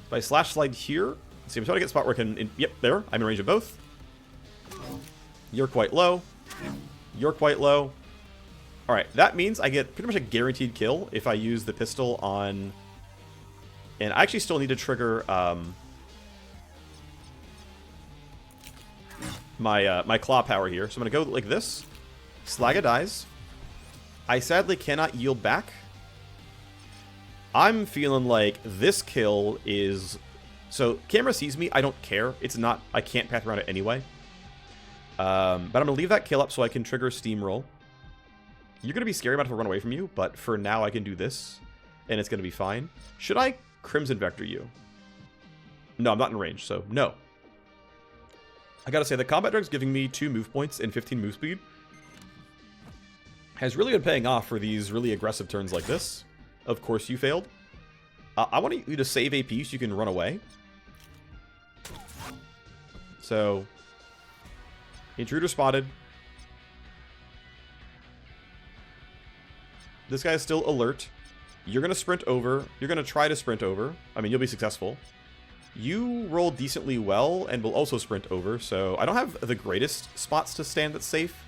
If I slash slide here, let's see, I'm trying to get a spot where I can... Yep, there. I'm in range of both. You're quite low. You're quite low. Alright, that means I get pretty much a guaranteed kill if I use the pistol on... And I actually still need to trigger my claw power here. So I'm going to go like this. Slaga dies. I sadly cannot yield back. I'm feeling like this kill is... So, camera sees me. I don't care. It's not... I can't path around it anyway. But I'm going to leave that kill up so I can trigger Steamroll. You're going to be scary about to run away from you, but for now I can do this, and it's going to be fine. Should I Crimson Vector you? No, I'm not in range, so no. I gotta say, the Combat Drug's giving me 2 move points and 15 move speed has really been paying off for these really aggressive turns like this. Of course you failed. I want you to save AP so you can run away. So, Intruder spotted. This guy is still alert. You're going to sprint over. You're going to try to sprint over. I mean, you'll be successful. You roll decently well and will also sprint over, so I don't have the greatest spots to stand that's safe.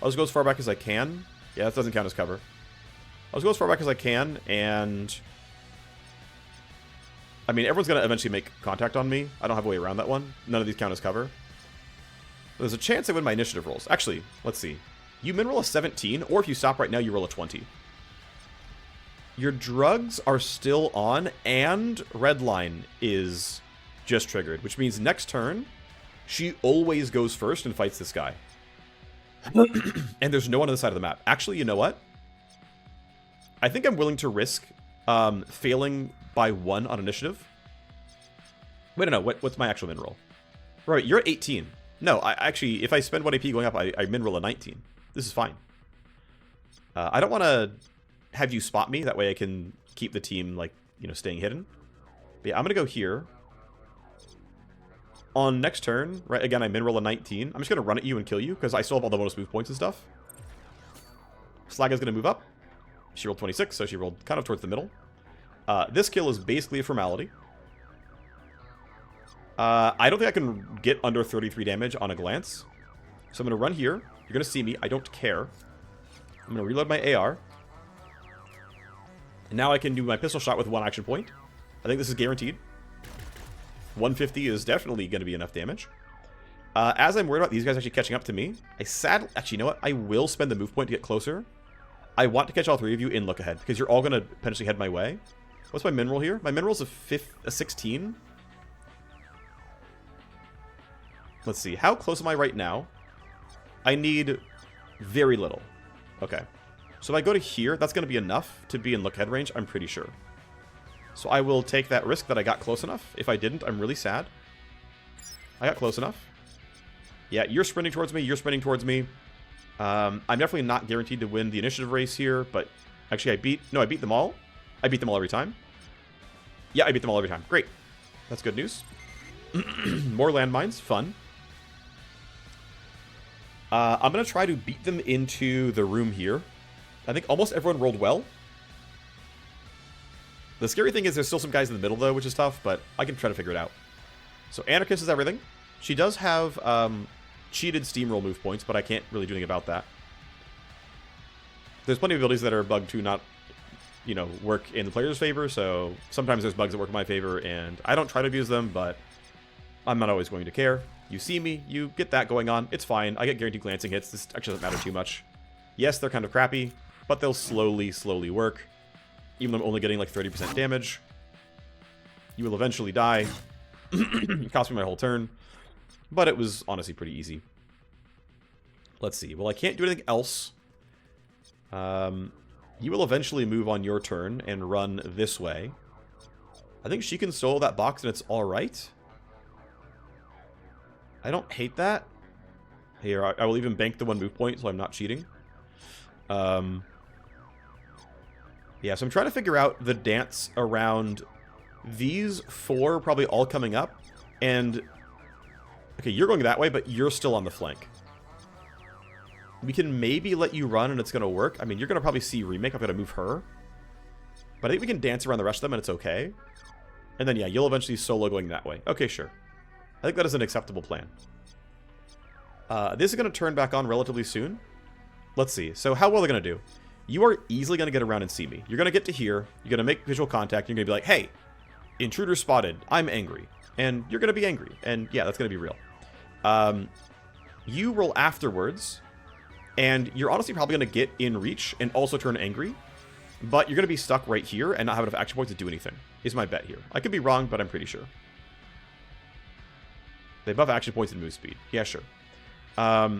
I'll just go as far back as I can. Yeah, that doesn't count as cover. I'll just go as far back as I can, and... I mean, everyone's going to eventually make contact on me. I don't have a way around that one. None of these count as cover. There's a chance I win my initiative rolls. Actually, let's see. You min roll a 17, or if you stop right now, you roll a 20. Your drugs are still on, and Redline is just triggered, which means next turn, she always goes first and fights this guy. And there's no one on the side of the map. Actually, you know what? I think I'm willing to risk failing by 1 on initiative. Wait, no, what's my actual min roll? Right, you're at 18. No, I actually, if I spend 1 AP going up, I min roll a 19. This is fine. I don't want to have you spot me. That way I can keep the team, like, you know, staying hidden. But yeah, I'm going to go here. On next turn, right, again, I min roll a 19. I'm just going to run at you and kill you, because I still have all the bonus move points and stuff. Slaga's going to move up. She rolled 26, so she rolled kind of towards the middle. This kill is basically a formality. I don't think I can get under 33 damage on a glance. So I'm going to run here. You're going to see me. I don't care. I'm going to reload my AR. And now I can do my pistol shot with 1 action point. I think this is guaranteed. 150 is definitely going to be enough damage. As I'm worried about these guys actually catching up to me, actually, you know what? I will spend the move point to get closer. I want to catch all 3 of you in look ahead, because you're all going to potentially head my way. What's my min roll here? My min roll is a 16. Let's see. How close am I right now? I need very little. Okay. So if I go to here, that's going to be enough to be in look ahead range, I'm pretty sure. So I will take that risk that I got close enough. If I didn't, I'm really sad. I got close enough. Yeah, you're sprinting towards me. You're sprinting towards me. I'm definitely not guaranteed to win the initiative race here, but actually I beat them all. I beat them all every time. Yeah, I beat them all every time. Great. That's good news. More landmines. Fun. I'm going to try to beat them into the room here. I think almost everyone rolled well. The scary thing is there's still some guys in the middle, though, which is tough, but I can try to figure it out. So Anarchist is everything. She does have cheated steamroll move points, but I can't really do anything about that. There's plenty of abilities that are bugged to not, you know, work in the player's favor, so sometimes there's bugs that work in my favor, and I don't try to abuse them, but I'm not always going to care. You see me, you get that going on, it's fine. I get guaranteed glancing hits, this actually doesn't matter too much. Yes, they're kind of crappy, but they'll slowly work. Even though I'm only getting like 30% damage. You will eventually die. It cost me my whole turn. But it was honestly pretty easy. Let's see. Well, I can't do anything else. You will eventually move on your turn and run this way. I think she can solo that box and it's alright. I don't hate that. Here, I will even bank the 1 move point so I'm not cheating. Yeah, so I'm trying to figure out the dance around these 4 probably all coming up, and Okay, you're going that way, but you're still on the flank. We can maybe let you run and it's going to work. I mean, you're going to probably see Remake. I'm going to move her. But I think we can dance around the rest of them and it's okay. And then, yeah, you'll eventually solo going that way. Okay, sure. I think that is an acceptable plan. This is going to turn back on relatively soon. Let's see. So how well are they going to do? You are easily going to get around and see me. You're going to get to here. You're going to make visual contact. You're going to be like, hey, intruder spotted. I'm angry. And you're going to be angry. And yeah, that's going to be real. You roll afterwards. And you're honestly probably going to get in reach and also turn angry. But you're going to be stuck right here and not have enough action points to do anything. Is my bet here. I could be wrong, but I'm pretty sure. They buff action points and move speed. Yeah, sure. I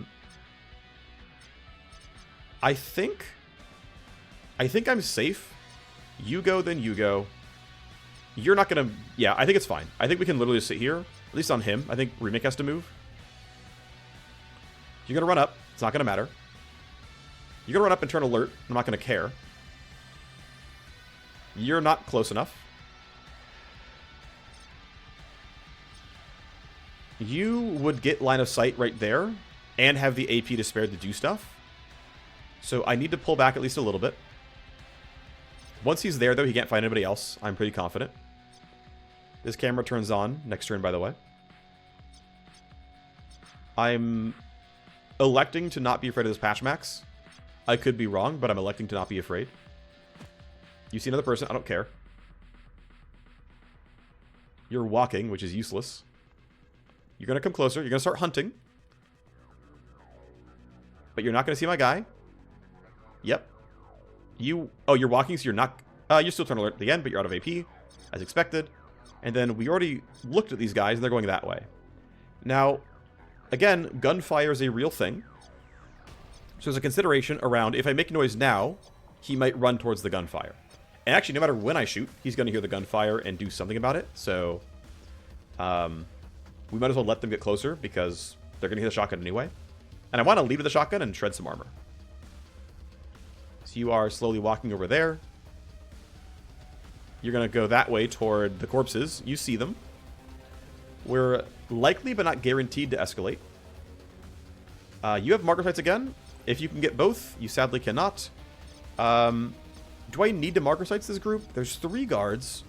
think I'm safe. You go, then you go. You're not going to... Yeah, I think it's fine. I think we can literally just sit here. At least on him. I think Remake has to move. You're going to run up. It's not going to matter. You're going to run up and turn alert. I'm not going to care. You're not close enough. You would get line of sight right there and have the AP to spare to do stuff. So I need to pull back at least a little bit. Once he's there, though, he can't find anybody else. I'm pretty confident. This camera turns on next turn, by the way. I'm electing to not be afraid of this patch max. I could be wrong, but I'm electing to not be afraid. You see another person, I don't care. You're walking, which is useless. You're going to come closer. You're going to start hunting. But you're not going to see my guy. Yep. Oh, you're walking, so you're not... you're still turn alert at the end, but you're out of AP, as expected. And then we already looked at these guys, and they're going that way. Now, again, gunfire is a real thing. So there's a consideration around, if I make noise now, he might run towards the gunfire. And actually, no matter when I shoot, he's going to hear the gunfire and do something about it. So, we might as well let them get closer, because they're going to hear the shotgun anyway. And I want to lead with the shotgun and shred some armor. So you are slowly walking over there. You're going to go that way toward the corpses. You see them. We're likely but not guaranteed to escalate. You have marker sights again. If you can get both, you sadly cannot. Do I need to marker sights this group? There's 3 guards.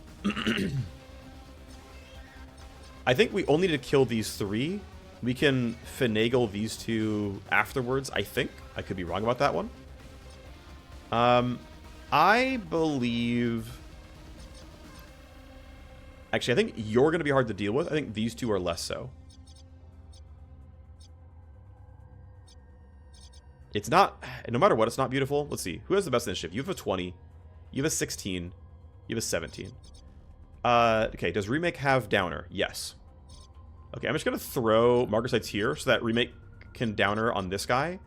I think we only need to kill these 3. We can finagle these 2 afterwards, I think. I could be wrong about that one. I believe... Actually, I think you're going to be hard to deal with. I think these 2 are less so. It's not... No matter what, it's not beautiful. Let's see. Who has the best initiative? You have a 20. You have a 16. You have a 17. Okay, does Remake have Downer? Yes. Okay, I'm just going to throw marker sights here so that Remake can Downer on this guy.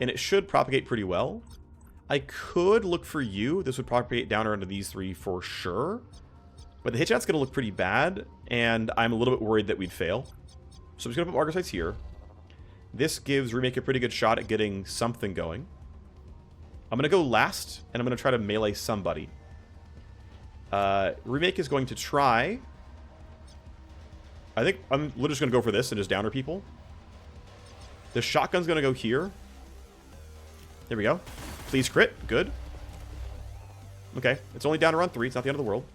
And it should propagate pretty well. I could look for you. This would propagate Downer into these 3 for sure. But the hit shot's going to look pretty bad. And I'm a little bit worried that we'd fail. So I'm just going to put marker sights here. This gives Remake a pretty good shot at getting something going. I'm going to go last, and I'm going to try to melee somebody. Remake is going to try... I think I'm literally just going to go for this and just downer people. The shotgun's going to go here. There we go. Please crit. Good. Okay. It's only downer on 3. It's not the end of the world.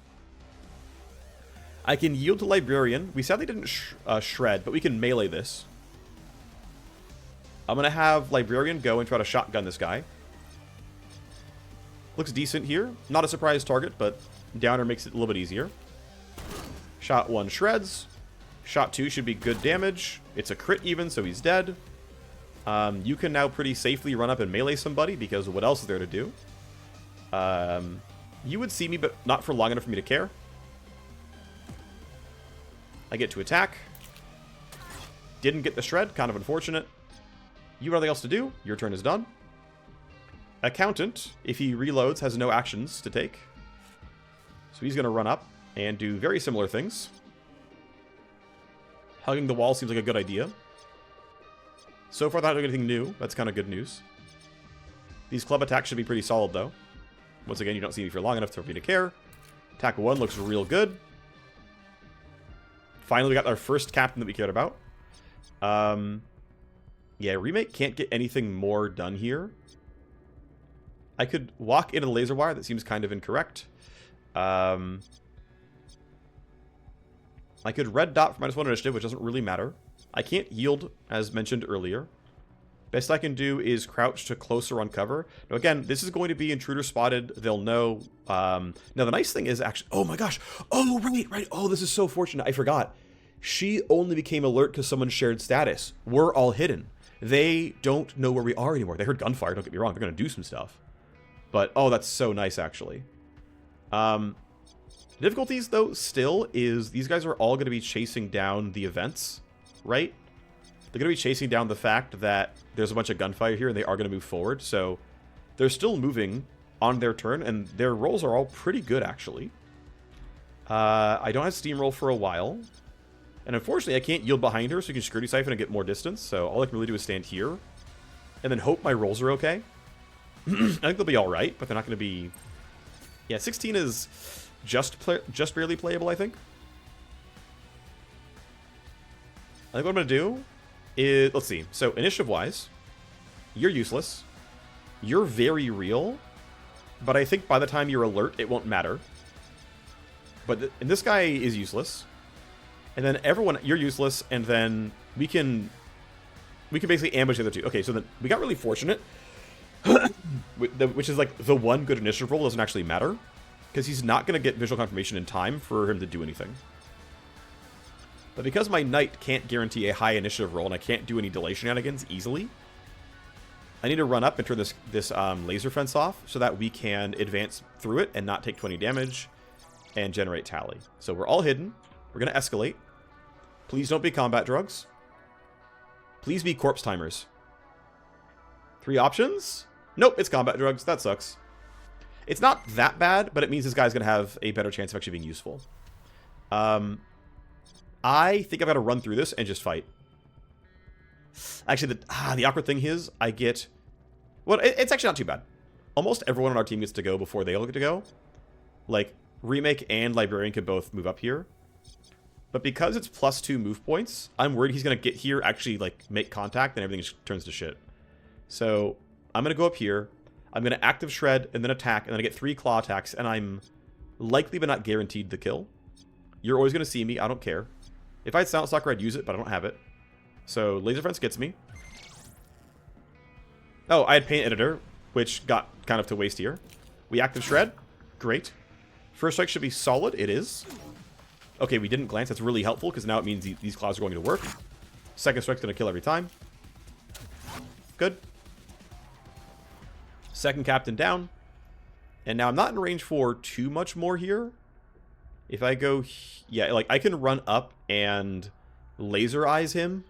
I can yield to Librarian. We sadly didn't shred, but we can melee this. I'm going to have Librarian go and try to shotgun this guy. Looks decent here. Not a surprise target, but downer makes it a little bit easier. Shot 1 shreds. Shot 2 should be good damage. It's a crit even, so he's dead. You can now pretty safely run up and melee somebody, because what else is there to do? You would see me, but not for long enough for me to care. I get to attack. Didn't get the shred, kind of unfortunate. You have nothing else to do. Your turn is done. Accountant, if he reloads, has no actions to take. So he's going to run up and do very similar things. Hugging the wall seems like a good idea. So far, not doing anything new. That's kind of good news. These club attacks should be pretty solid, though. Once again, you don't see me for long enough for me to care. Attack 1 looks real good. Finally, we got our first captain that we cared about. Yeah, Remake can't get anything more done here. I could walk into the laser wire. That seems kind of incorrect. I could red dot for -1 initiative, which doesn't really matter. I can't yield, as mentioned earlier. Best I can do is crouch to closer on cover. Now, again, this is going to be intruder spotted. They'll know. Now, the nice thing is actually... Oh, my gosh. Oh, right. Oh, this is so fortunate. I forgot. She only became alert because someone shared status. We're all hidden. They don't know where we are anymore. They heard gunfire. Don't get me wrong. They're going to do some stuff. But, oh, that's so nice, actually. Difficulties, though, still is these guys are all going to be chasing down the events, right? They're going to be chasing down the fact that there's a bunch of gunfire here and they are going to move forward. So they're still moving on their turn, and their rolls are all pretty good, actually. I don't have steamroll for a while. And unfortunately, I can't yield behind her, so you can security siphon and get more distance. So all I can really do is stand here and then hope my rolls are okay. I think they'll be all right, but they're not going to be... Yeah, 16 is just barely playable, I think. I think what I'm going to do is... Let's see. So, initiative-wise, you're useless. You're very real. But I think by the time you're alert, it won't matter. But and this guy is useless. And then everyone... You're useless, and then we can basically ambush the other two. Okay, so then we got really fortunate. Which is like the one good initiative roll doesn't actually matter. Because he's not going to get visual confirmation in time for him to do anything. But because my knight can't guarantee a high initiative roll and I can't do any delay shenanigans easily, I need to run up and turn this laser fence off so that we can advance through it and not take 20 damage and generate tally. So we're all hidden. We're going to escalate. Please don't be combat drugs. Please be corpse timers. 3 options? Nope, it's combat drugs. That sucks. It's not that bad, but it means this guy's going to have a better chance of actually being useful. I think I've got to run through this and just fight. Actually, the awkward thing is I get... Well, it's actually not too bad. Almost everyone on our team gets to go before they all get to go. Like, Remake and Librarian could both move up here. But because it's +2 move points, I'm worried he's going to get here, actually, like, make contact, and everything just turns to shit. So, I'm going to go up here. I'm going to active shred, and then attack, and then I get 3 claw attacks, and I'm likely but not guaranteed the kill. You're always going to see me. I don't care. If I had Silent Stalker, I'd use it, but I don't have it. So, Laser Fence gets me. Oh, I had Paint Editor, which got kind of to waste here. We active shred. Great. First strike should be solid. It is. Okay, we didn't glance. That's really helpful, because now it means these claws are going to work. Second strike's going to kill every time. Good. Second captain down. And now I'm not in range for too much more here. If I go... Yeah, like, I can run up and laser eyes him,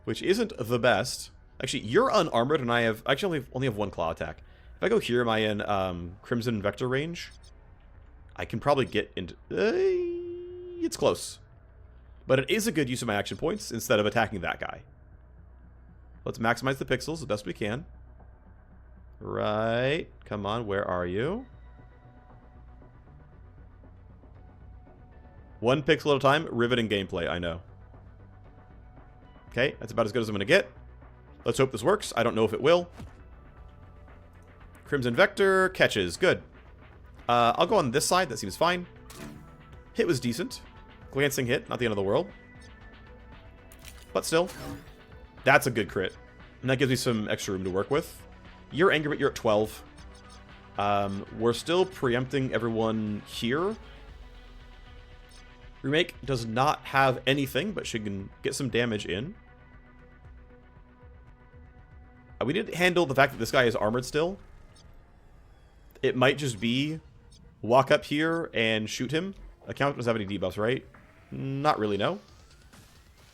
which isn't the best. Actually, you're unarmored, and I have... Actually, only have 1 claw attack. If I go here, am I in Crimson Vector range? I can probably get into... it's close. But it is a good use of my action points instead of attacking that guy. Let's maximize the pixels the best we can. Right. Come on, where are you? 1 pixel at a time. Riveting gameplay, I know. Okay, that's about as good as I'm going to get. Let's hope this works. I don't know if it will. Crimson Vector catches. Good. I'll go on this side. That seems fine. Hit was decent. Glancing hit. Not the end of the world. But still. That's a good crit. And that gives me some extra room to work with. You're angry, but you're at 12. We're still preempting everyone here. Remake does not have anything, but she can get some damage in. We need to handle the fact that this guy is armored still. It might just be walk up here and shoot him. Account doesn't have any debuffs, right? Not really, no.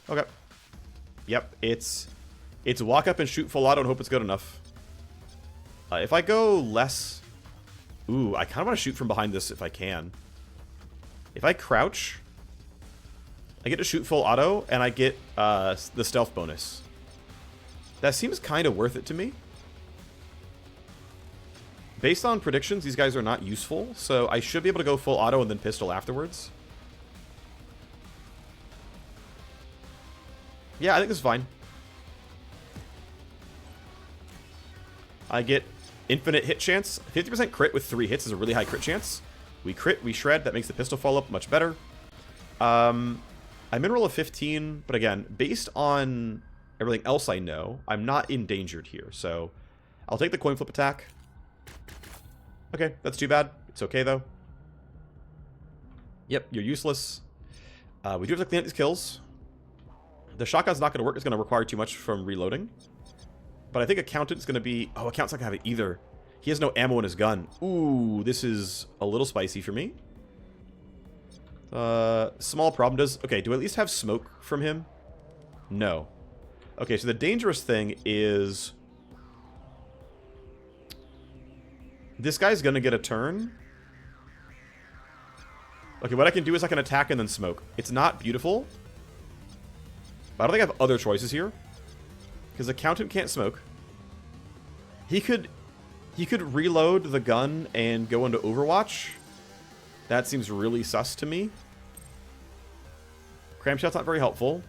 Okay. Yep, it's walk up and shoot full auto and hope it's good enough. If I go less... Ooh, I kind of want to shoot from behind this if I can. If I crouch, I get to shoot full auto, and I get the stealth bonus. That seems kind of worth it to me. Based on predictions, these guys are not useful, so I should be able to go full auto and then pistol afterwards. Yeah, I think this is fine. I get infinite hit chance. 50% crit with 3 hits is a really high crit chance. We crit, we shred. That makes the pistol fall up much better. I'm in roll of 15, but again, based on everything else I know, I'm not endangered here. So I'll take the coin flip attack. Okay, that's too bad. It's okay, though. Yep, you're useless. We do have to clean up these kills. The shotgun's not going to work. It's going to require too much from reloading. But I think Accountant's going to be... Oh, Accountant's not going to have it either. He has no ammo in his gun. Ooh, this is a little spicy for me. Small problem. Okay, do I at least have smoke from him? No. Okay, so the dangerous thing is... This guy's going to get a turn. Okay, what I can do is I can attack and then smoke. It's not beautiful. But I don't think I have other choices here. Because Accountant can't smoke. He could reload the gun and go into Overwatch. That seems really sus to me. Cramshot's not very helpful.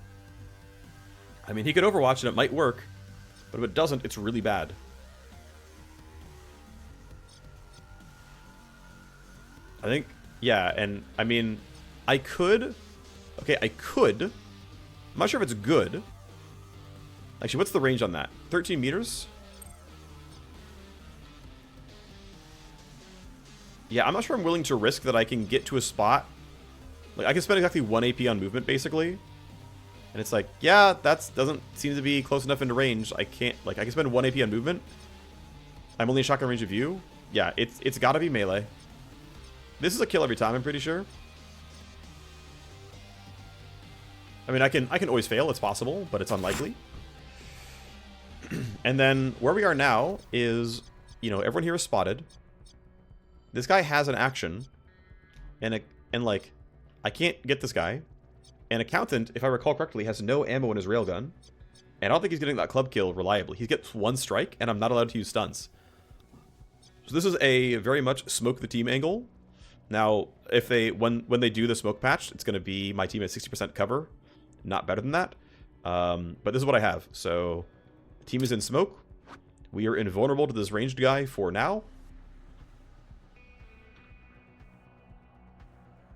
I mean, he could Overwatch and it might work. But if it doesn't, it's really bad. I think, yeah, and I mean, I could. Okay, I could. I'm not sure if it's good. Actually, what's the range on that? 13 meters? Yeah, I'm not sure I'm willing to risk that I can get to a spot. Like, I can spend exactly 1 AP on movement, basically. And it's like, yeah, that doesn't seem to be close enough into range. I can't, like, I can spend 1 AP on movement. I'm only in shotgun range of view. Yeah, it's gotta be melee. This is a kill every time, I'm pretty sure. I mean, I can always fail, it's possible, but it's unlikely. And then where we are now is, you know, everyone here is spotted. This guy has an action, and like, I can't get this guy. And Accountant, if I recall correctly, has no ammo in his railgun, and I don't think he's getting that club kill reliably. He gets 1 strike, and I'm not allowed to use stuns. So this is a very much smoke the team angle. Now, if when they do the smoke patch, it's going to be my team at 60% cover, not better than that. But this is what I have. So the team is in smoke. We are invulnerable to this ranged guy for now.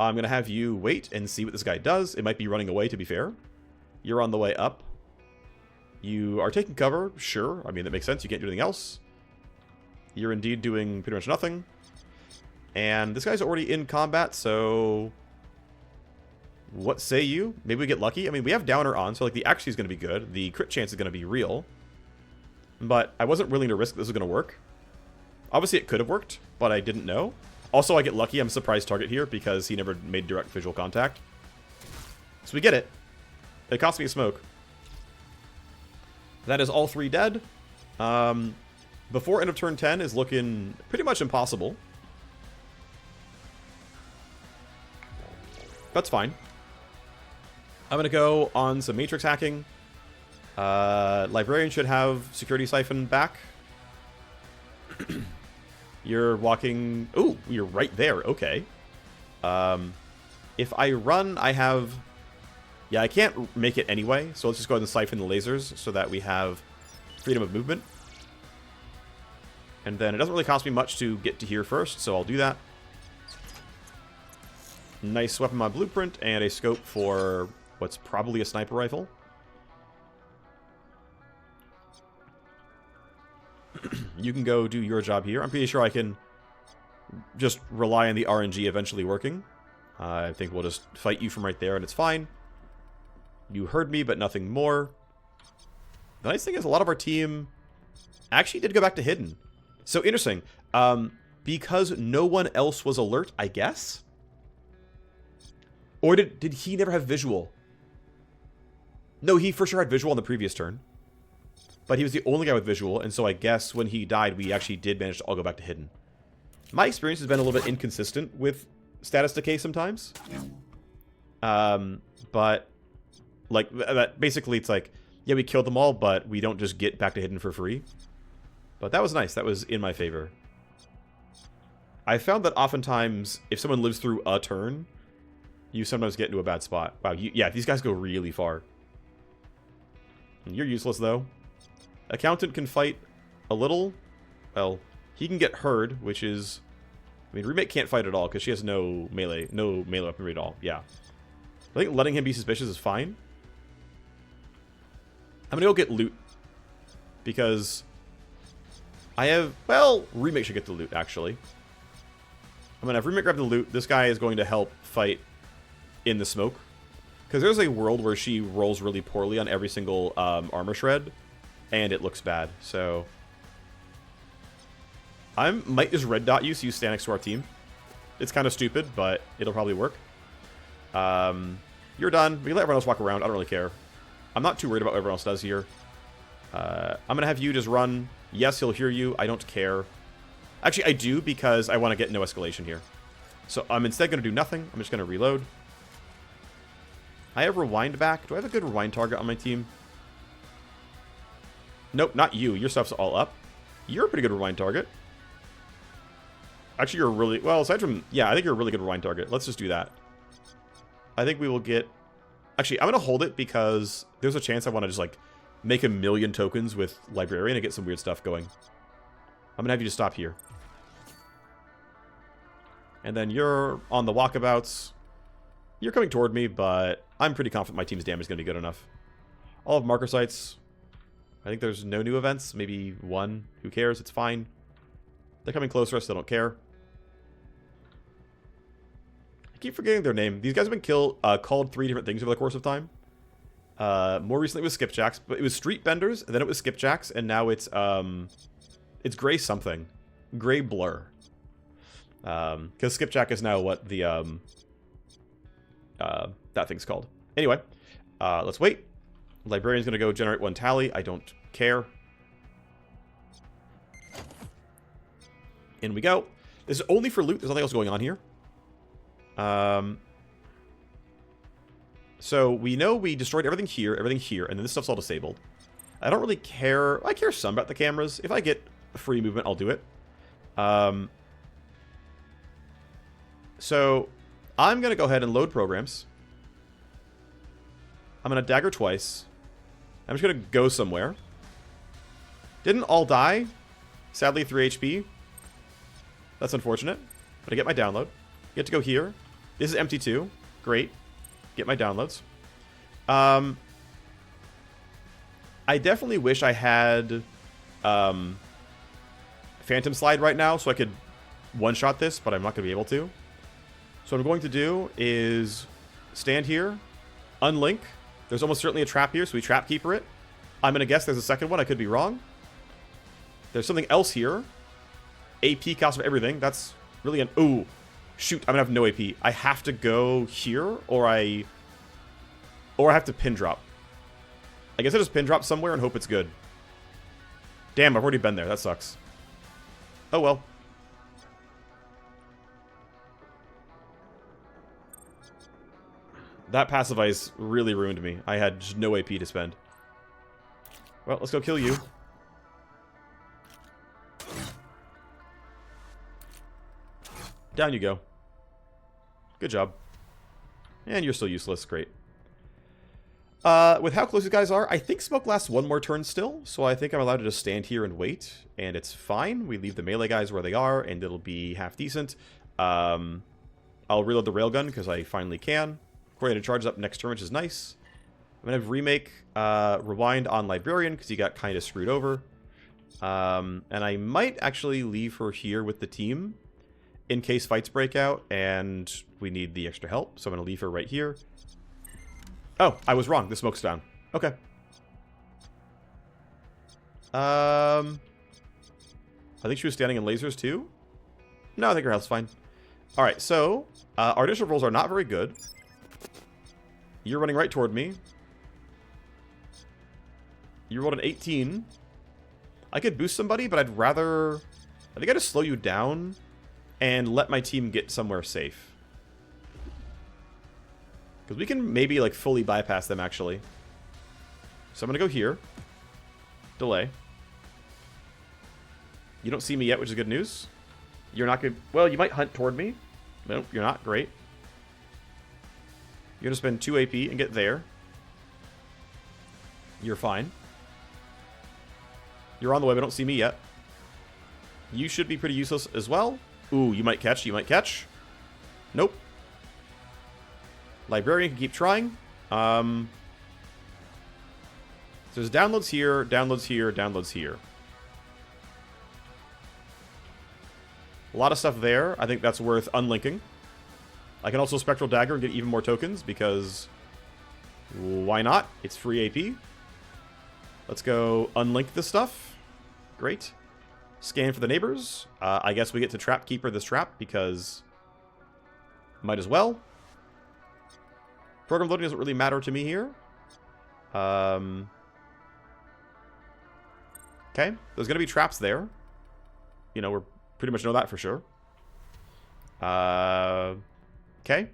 I'm going to have you wait and see what this guy does. It might be running away, to be fair. You're on the way up. You are taking cover, sure. I mean, that makes sense. You can't do anything else. You're indeed doing pretty much nothing. And this guy's already in combat, so... What say you? Maybe we get lucky? I mean, we have Downer on, so like the accuracy is going to be good. The crit chance is going to be real. But I wasn't willing to risk this was going to work. Obviously, it could have worked, but I didn't know. Also, I get lucky. I'm a surprise target here because he never made direct visual contact. So we get it. It cost me a smoke. That is all 3 dead. Before end of turn 10 is looking pretty much impossible. That's fine. I'm going to go on some Matrix hacking. Librarian should have Security Siphon back. You're walking... Ooh, you're right there. Okay. If I run, I have... Yeah, I can't make it anyway, so let's just go ahead and siphon the lasers so that we have freedom of movement. And then it doesn't really cost me much to get to here first, so I'll do that. Nice weapon mod blueprint, and a scope for what's probably a sniper rifle. You can go do your job here. I'm pretty sure I can just rely on the RNG eventually working. I think we'll just fight you from right there, and it's fine. You heard me, but nothing more. The nice thing is a lot of our team actually did go back to hidden. So interesting. Because no one else was alert, I guess? Or did he never have visual? No, he for sure had visual on the previous turn. But he was the only guy with visual, and so I guess when he died, we actually did manage to all go back to hidden. My experience has been a little bit inconsistent with status decay sometimes. But, like, that basically it's like, yeah, we killed them all, but we don't just get back to hidden for free. But that was nice. That was in my favor. I found that oftentimes, if someone lives through a turn, you sometimes get into a bad spot. Wow, yeah, these guys go really far. You're useless, though. Accountant can fight a little. Well, he can get heard, which is... I mean, Remake can't fight at all because she has no melee weaponry at all. Yeah. I think letting him be suspicious is fine. I'm going to go get loot. Because I have... Well, Remake should get the loot, actually. I'm going to have Remake grab the loot. This guy is going to help fight in the smoke. Because there's a world where she rolls really poorly on every single armor shred. And it looks bad. So I might just red dot you so you stand next to our team. It's kind of stupid, but it'll probably work. You're done. We let everyone else walk around. I don't really care. I'm not too worried about what everyone else does here. I'm going to have you just run. Yes, he'll hear you. I don't care. Actually, I do because I want to get no escalation here. So I'm instead going to do nothing. I'm just going to reload. I have rewind back. Do I have a good rewind target on my team? Nope, not you. Your stuff's all up. You're a pretty good rewind target. Actually, you're a really... Well, aside from... Yeah, I think you're a really good rewind target. Let's just do that. I think we will get... Actually, I'm going to hold it because there's a chance I want to just, like, make 1,000,000 tokens with Librarian and get some weird stuff going. I'm going to have you just stop here. And then you're on the walkabouts. You're coming toward me, but I'm pretty confident my team's damage is going to be good enough. I'll have marker sites. I think there's no new events. Maybe one. Who cares? It's fine. They're coming closer, so I don't care. I keep forgetting their name. These guys have been called 3 different things over the course of time. More recently it was skipjacks, but it was street benders, and then it was skipjacks, and now it's gray something. Gray blur. Because skipjack is now what the that thing's called. Anyway, let's wait. Librarian's gonna go generate 1 tally. I don't care. In we go. This is only for loot. There's nothing else going on here. So we know we destroyed everything here, and then this stuff's all disabled. I don't really care. I care some about the cameras. If I get free movement, I'll do it. So I'm going to go ahead and load programs. I'm going to dagger twice. I'm just going to go somewhere. Didn't all die. Sadly, 3 HP. That's unfortunate. But I get my download. Get to go here. This is empty too. Great. Get my downloads. I definitely wish I had Phantom Slide right now so I could one-shot this, but I'm not going to be able to. So what I'm going to do is stand here, unlink. There's almost certainly a trap here, so we trap keeper it. I'm going to guess there's a second one. I could be wrong. There's something else here. AP cost of everything. That's really an... Ooh. Shoot, I'm going to have no AP. I have to go here, or I have to pin drop. I guess I just pin drop somewhere and hope it's good. Damn, I've already been there. That sucks. Oh, well. That passive ice really ruined me. I had just no AP to spend. Well, let's go kill you. Down you go. Good job. And you're still useless. Great. With how close these guys are, I think smoke lasts 1 more turn still, so I think I'm allowed to just stand here and wait, and it's fine. We leave the melee guys where they are, and it'll be half decent. I'll reload the railgun, because I finally can. Coordinated charge up next turn, which is nice. I'm going to have Remake rewind on Librarian, because he got kind of screwed over. And I might actually leave her here with the team, in case fights break out, and we need the extra help. So I'm going to leave her right here. Oh, I was wrong. The smoke's down. Okay. I think she was standing in lasers too. No, I think her health's fine. Alright, so our initial rolls are not very good. You're running right toward me. You rolled an 18. I could boost somebody, but I'd rather... I think I'd just slow you down and let my team get somewhere safe. Because we can maybe, like, fully bypass them, actually. So I'm going to go here. Delay. You don't see me yet, which is good news. You're not good. Well, you might hunt toward me. Nope, you're not. Great. You're going to spend 2 AP and get there. You're fine. You're on the way, but don't see me yet. You should be pretty useless as well. Ooh, you might catch. You might catch. Nope. Librarian can keep trying. So there's downloads here, downloads here, downloads here. A lot of stuff there. I think that's worth unlinking. I can also Spectral Dagger and get even more tokens because why not? It's free AP. Let's go unlink this stuff. Great. Scan for the neighbors. I guess we get to Trap Keeper this trap because might as well. Program loading doesn't really matter to me here. Okay. There's going to be traps there. You know, we're pretty much know that for sure. Okay.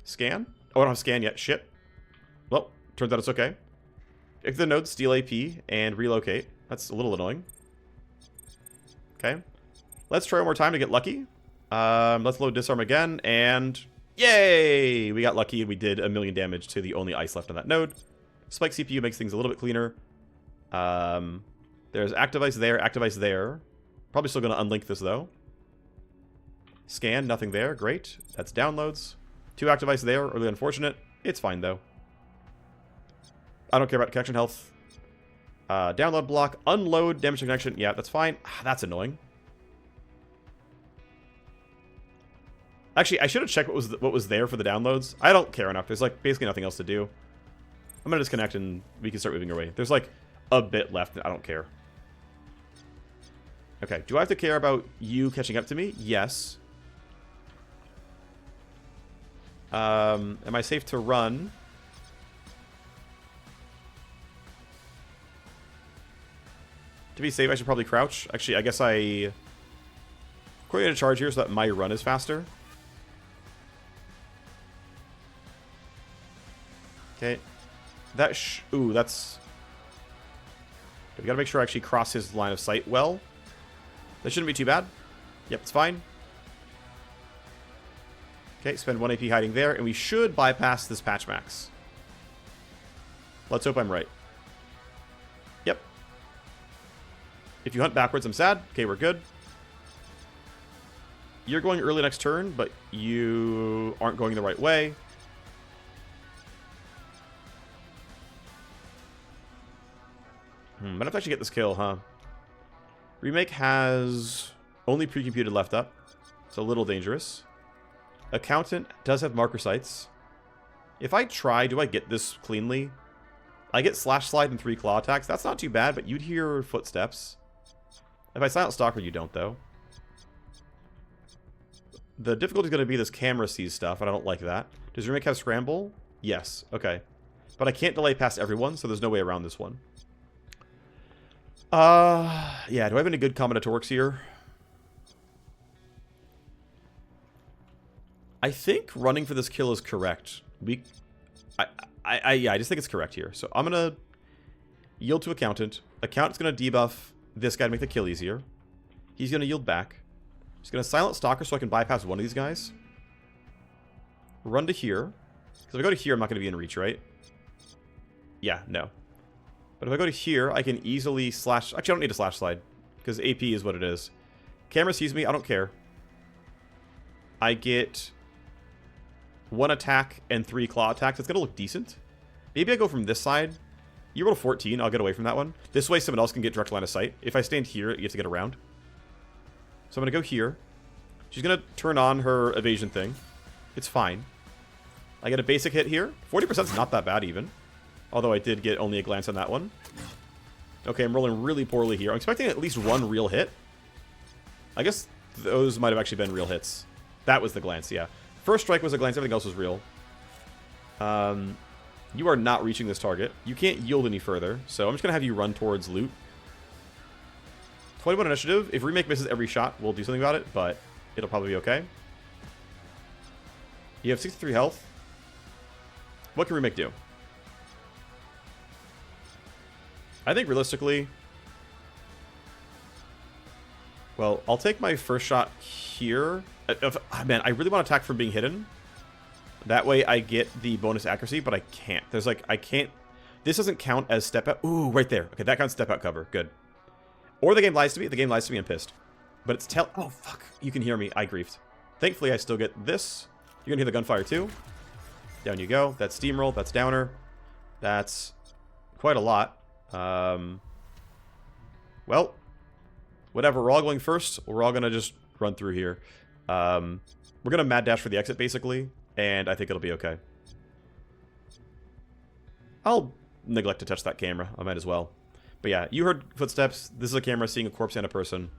Scan. Oh, I don't have scan yet. Shit. Well, turns out it's okay. Pick the node, steal AP, and relocate. That's a little annoying. Okay. Let's try one more time to get lucky. Let's load disarm again, and yay! We got lucky, and we did 1,000,000 damage to the only ice left on that node. Spike CPU makes things a little bit cleaner. There's active ice there, active ice there. Probably still going to unlink this, though. Scan, nothing there. Great. That's downloads. 2 active ice there. Really unfortunate. It's fine, though. I don't care about connection health. Download block. Unload. Damage to connection. Yeah, that's fine. That's annoying. Actually, I should have checked what was there for the downloads. I don't care enough. There's, like, basically nothing else to do. I'm going to disconnect and we can start moving away. There's, like, a bit left. I don't care. Okay. Do I have to care about you catching up to me? Yes. Am I safe to run? To be safe, I should probably crouch. Actually, I guess I coordinate a charge here so that my run is faster. Okay. That ooh, that's... We gotta make sure I actually cross his line of sight well. That shouldn't be too bad. Yep, it's fine. Okay, spend 1 AP hiding there, and we should bypass this patch max. Let's hope I'm right. Yep. If you hunt backwards, I'm sad. Okay, we're good. You're going early next turn, but you aren't going the right way. Might have to actually get this kill, huh? Remake has only pre-computed left up. It's a little dangerous. Accountant does have marker sights. If I try, do I get this cleanly? I get slash slide and 3 claw attacks. That's not too bad, but you'd hear footsteps. If I silent stalker, you don't, though. The difficulty is going to be this camera sees stuff, and I don't like that. Does Remake have scramble? Yes. Okay. But I can't delay past everyone, so there's no way around this one. Yeah, do I have any good combinatorics here? I think running for this kill is correct. Yeah, I just think it's correct here. So I'm gonna yield to Accountant. Accountant's gonna debuff this guy to make the kill easier. He's gonna yield back. He's gonna silent Stalker so I can bypass one of these guys. Run to here. Because if I go to here, I'm not gonna be in reach, right? Yeah, no. But if I go to here, I can easily slash... Actually, I don't need to slash slide, because AP is what it is. Camera sees me, I don't care. I get 1 attack and 3 claw attacks. It's going to look decent. Maybe I go from this side. You roll 14, I'll get away from that one. This way, someone else can get direct line of sight. If I stand here, you have to get around. So I'm going to go here. She's going to turn on her evasion thing. It's fine. I get a basic hit here. 40% is not that bad, even. Although I did get only a glance on that one. Okay, I'm rolling really poorly here. I'm expecting at least 1 real hit. I guess those might have actually been real hits. That was the glance, yeah. First strike was a glance, everything else was real. You are not reaching this target. You can't yield any further, so I'm just going to have you run towards loot. 21 initiative. If Remake misses every shot, we'll do something about it, but it'll probably be okay. You have 63 health. What can Remake do? I think realistically, well, I'll take my first shot here. Man, I really want to attack from being hidden. That way I get the bonus accuracy, but I can't. There's like, I can't This doesn't count as step out. Ooh, right there. Okay, that counts step out cover. Good. Or the game lies to me. The game lies to me. I'm pissed. But it's oh, fuck. You can hear me. I griefed. Thankfully, I still get this. You're going to hear the gunfire, too. Down you go. That's steamroll. That's downer. That's quite a lot. Well, whatever. We're all going first. We're all going to just run through here. We're going to mad dash for the exit, basically. And I think it'll be okay. I'll neglect to touch that camera. I might as well. But yeah, you heard footsteps. This is a camera seeing a corpse and a person.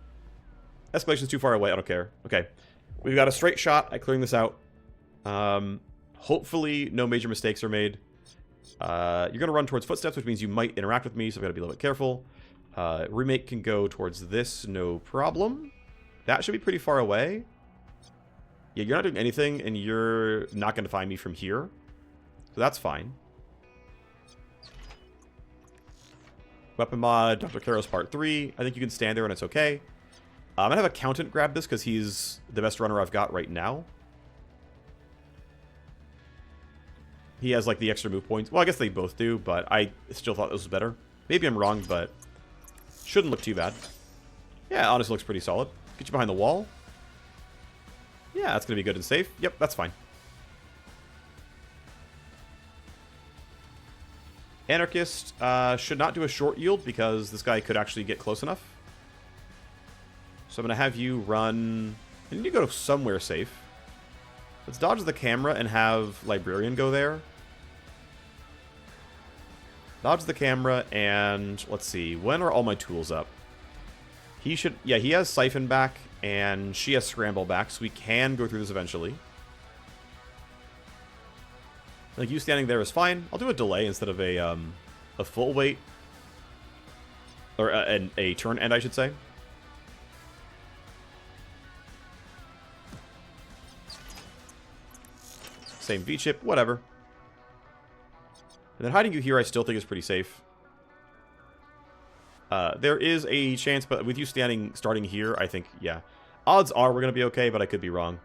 Escalation's too far away. I don't care. Okay. We've got a straight shot at clearing this out. Hopefully no major mistakes are made. You're going to run towards footsteps, which means you might interact with me, so I've got to be a little bit careful. Remake can go towards this, no problem. That should be pretty far away. Yeah, you're not doing anything, and you're not going to find me from here. So that's fine. Weapon mod, Dr. Karos Part 3. I think you can stand there and it's okay. I'm going to have Accountant grab this because he's the best runner I've got right now. He has, like, the extra move points. Well, I guess they both do, but I still thought this was better. Maybe I'm wrong, but shouldn't look too bad. Yeah, honestly looks pretty solid. Get you behind the wall. Yeah, that's going to be good and safe. Yep, that's fine. Anarchist should not do a short yield because this guy could actually get close enough. So I'm going to have you run... I need to go somewhere safe. Let's dodge the camera and have Librarian go there. Dodge the camera and... Let's see. When are all my tools up? He should... Yeah, he has Siphon back and she has Scramble back, so we can go through this eventually. Like, you standing there is fine. I'll do a delay instead of a full wait. Or a turn end, I should say. Same V-chip, whatever. And then hiding you here I still think is pretty safe. There is a chance, but with you starting here, I think, yeah. Odds are we're going to be okay, but I could be wrong.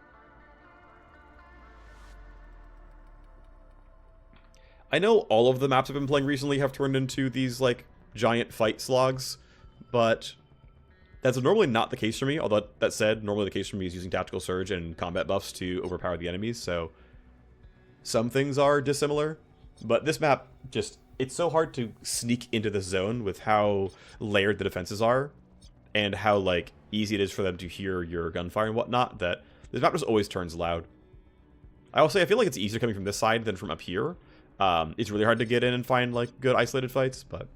I know all of the maps I've been playing recently have turned into these, like, giant fight slogs, but that's normally not the case for me. Although, that said, normally the case for me is using Tactical Surge and combat buffs to overpower the enemies, so some things are dissimilar. But this map, just, it's so hard to sneak into this zone with how layered the defenses are, and how, like, easy it is for them to hear your gunfire and whatnot, that this map just always turns loud. I will say, I feel like it's easier coming from this side than from up here. It's really hard to get in and find, like, good isolated fights, but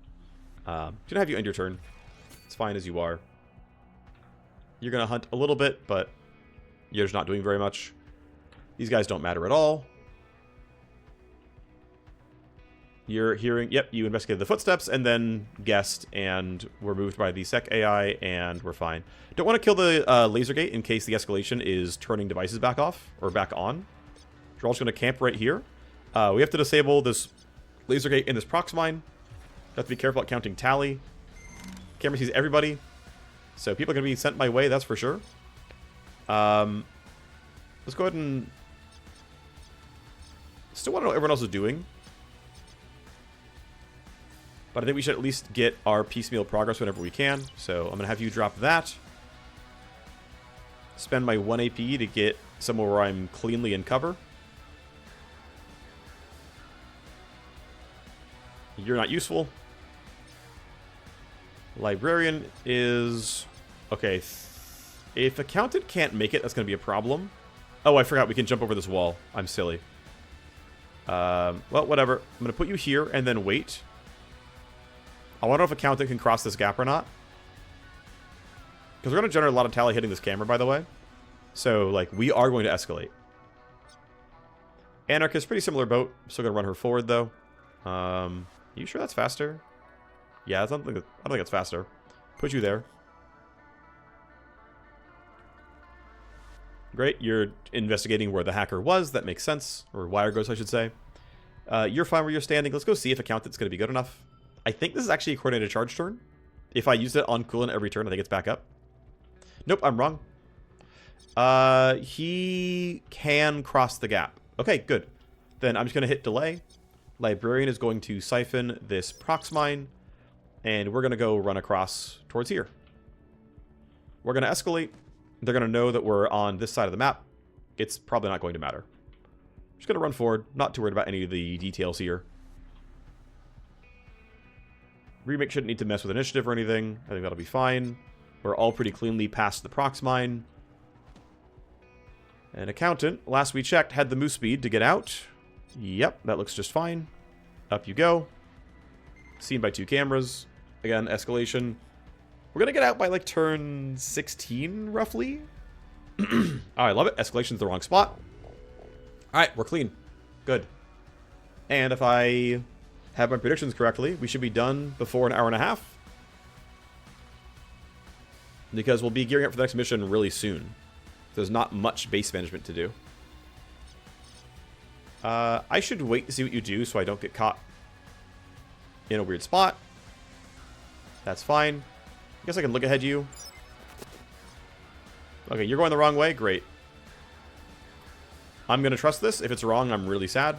gonna have you end your turn. It's fine as you are. You're gonna hunt a little bit, but you're just not doing very much. These guys don't matter at all. You're hearing, yep, you investigated the footsteps and then guessed, and were moved by the Sec AI, and we're fine. Don't want to kill the laser gate in case the escalation is turning devices back off, or back on. You're all just gonna camp right here. We have to disable this laser gate in this prox mine. Have to be careful about counting tally. Camera sees everybody, so people are going to be sent my way, that's for sure. Let's go ahead and... Still want to know what everyone else is doing. But I think we should at least get our piecemeal progress whenever we can. So I'm going to have you drop that. Spend my 1 AP to get somewhere where I'm cleanly in cover. You're not useful. Librarian is... Okay. If Accountant can't make it, that's going to be a problem. Oh, I forgot. We can jump over this wall. I'm silly. Well, whatever. I'm going to put you here and then wait. I wonder if Accountant can cross this gap or not. Because we're going to generate a lot of tally hitting this camera, by the way. So, like, we are going to escalate. Anarchist, pretty similar boat. Still going to run her forward, though. You sure that's faster? Yeah, I don't think it's faster. Put you there. Great, you're investigating where the hacker was. That makes sense. Or Wireghost, I should say. You're fine where you're standing. Let's go see if Accountant's going to be good enough. I think this is actually a coordinated charge turn. If I use it on coolant every turn, I think it's back up. Nope, I'm wrong. He can cross the gap. Okay, good. Then I'm just going to hit delay. Librarian is going to siphon this prox mine, and we're going to go run across towards here. We're going to escalate. They're going to know that we're on this side of the map. It's probably not going to matter. Just going to run forward. Not too worried about any of the details here. Remake shouldn't need to mess with initiative or anything. I think that'll be fine. We're all pretty cleanly past the prox mine. And Accountant, last we checked, had the move speed to get out. Yep, that looks just fine. Up you go. Seen by 2 cameras. Again, escalation. We're going to get out by, like, turn 16, roughly. Oh, I love it. Escalation's the wrong spot. Alright, we're clean. Good. And if I have my predictions correctly, we should be done before an hour and a half. Because we'll be gearing up for the next mission really soon. There's not much base management to do. I should wait to see what you do so I don't get caught in a weird spot. That's fine. I guess I can look ahead you. Okay, you're going the wrong way? Great. I'm going to trust this. If it's wrong, I'm really sad.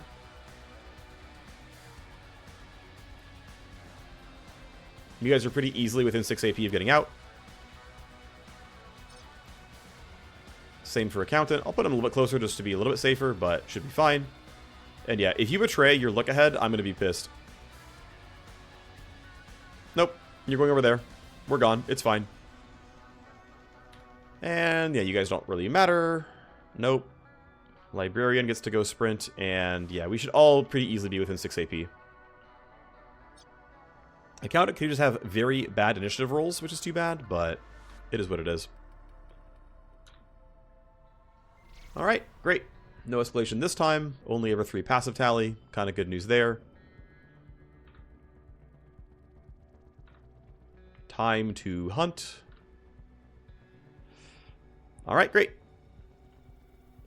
You guys are pretty easily within 6 AP of getting out. Same for Accountant. I'll put him a little bit closer just to be a little bit safer, but should be fine. And yeah, if you betray your look ahead, I'm going to be pissed. Nope. You're going over there. We're gone. It's fine. And yeah, you guys don't really matter. Nope. Librarian gets to go sprint. And yeah, we should all pretty easily be within 6 AP. Accountant can just have very bad initiative rolls, which is too bad, but it is what it is. Alright, great. No escalation this time. Only ever 3 passive tally. Kind of good news there. Time to hunt. Alright, great.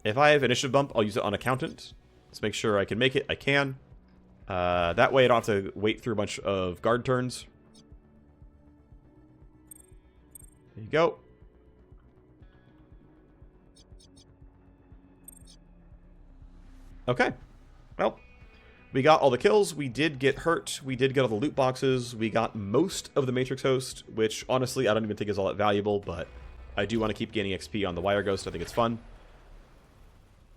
If I have initiative bump, I'll use it on Accountant. Let's make sure I can make it. I can. That way I don't have to wait through a bunch of guard turns. There you go. Okay. Well, we got all the kills. We did get hurt. We did get all the loot boxes. We got most of the Matrix Host, which honestly I don't even think is all that valuable, but I do want to keep gaining XP on the Wireghost. I think it's fun.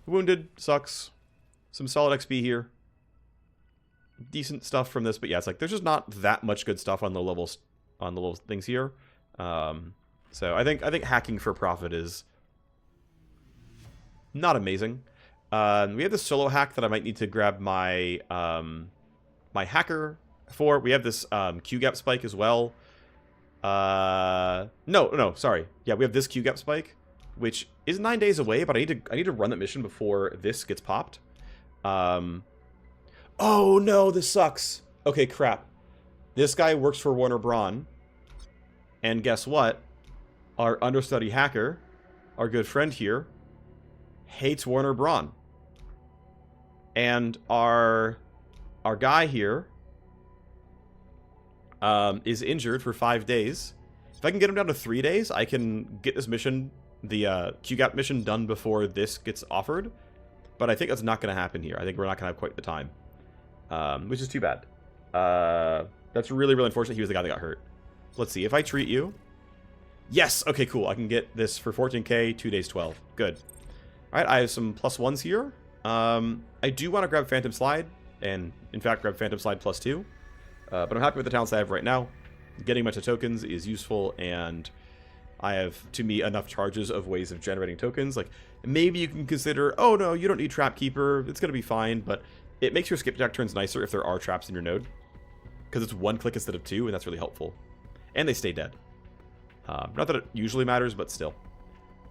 Wounded. Sucks. Some solid XP here. Decent stuff from this, but yeah, it's like there's just not that much good stuff on the levels, on the little things here. So I think hacking for profit is not amazing. We have this solo hack that I might need to grab my my hacker for. We have this Q-gap spike as well. No, sorry. Yeah, we have this Q-gap spike, which is 9 days away, but I need to run that mission before this gets popped. Oh no, this sucks. Okay, crap. This guy works for Warner Braun, and guess what? Our understudy hacker, our good friend here, hates Warner Braun. And our guy here is injured for 5 days. If I can get him down to 3 days, I can get this mission, the Q-Gap mission, done before this gets offered. But I think that's not going to happen here. I think we're not going to have quite the time. Which is too bad. That's really, really unfortunate. He was the guy that got hurt. Let's see. If I treat you... Yes! Okay, cool. I can get this for 14k, 2 days 12. Good. Alright, I have some +1s here. I do want to grab Phantom Slide, and in fact grab Phantom Slide +2. But I'm happy with the talents I have right now. Getting a bunch of tokens is useful, and I have, to me, enough charges of ways of generating tokens. Like, maybe you can consider, oh no, you don't need Trap Keeper, it's going to be fine, but it makes your skipjack turns nicer if there are traps in your node. Because it's 1 click instead of 2, and that's really helpful. And they stay dead. Not that it usually matters, but still.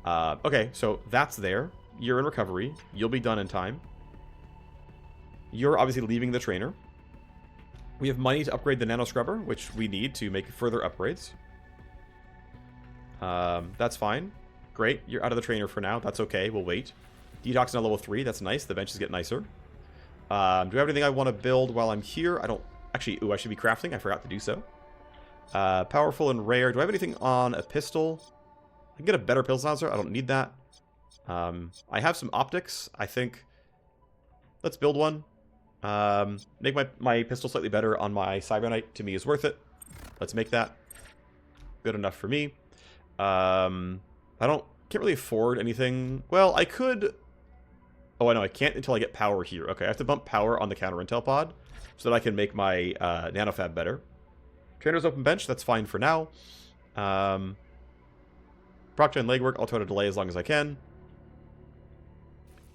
Okay, so that's there. You're in recovery. You'll be done in time. You're obviously leaving the trainer. We have money to upgrade the Nano Scrubber, which we need to make further upgrades. That's fine. Great. You're out of the trainer for now. That's okay. We'll wait. Detox on level 3. That's nice. The benches get nicer. Do I have anything I want to build while I'm here? I don't... Actually, ooh, I should be crafting. I forgot to do so. Powerful and rare. Do I have anything on a pistol? I can get a better pistol silencer. I don't need that. I have some optics. I think... Let's build one. Make my pistol slightly better on my Cybernite, to me, is worth it. Let's make that. Good enough for me. Can't really afford anything. Well, I could... Oh, I know, I can't until I get power here. Okay, I have to bump power on the counter intel pod so that I can make my NanoFab better. Trainer's open bench, that's fine for now. Proc gen legwork, I'll try to delay as long as I can.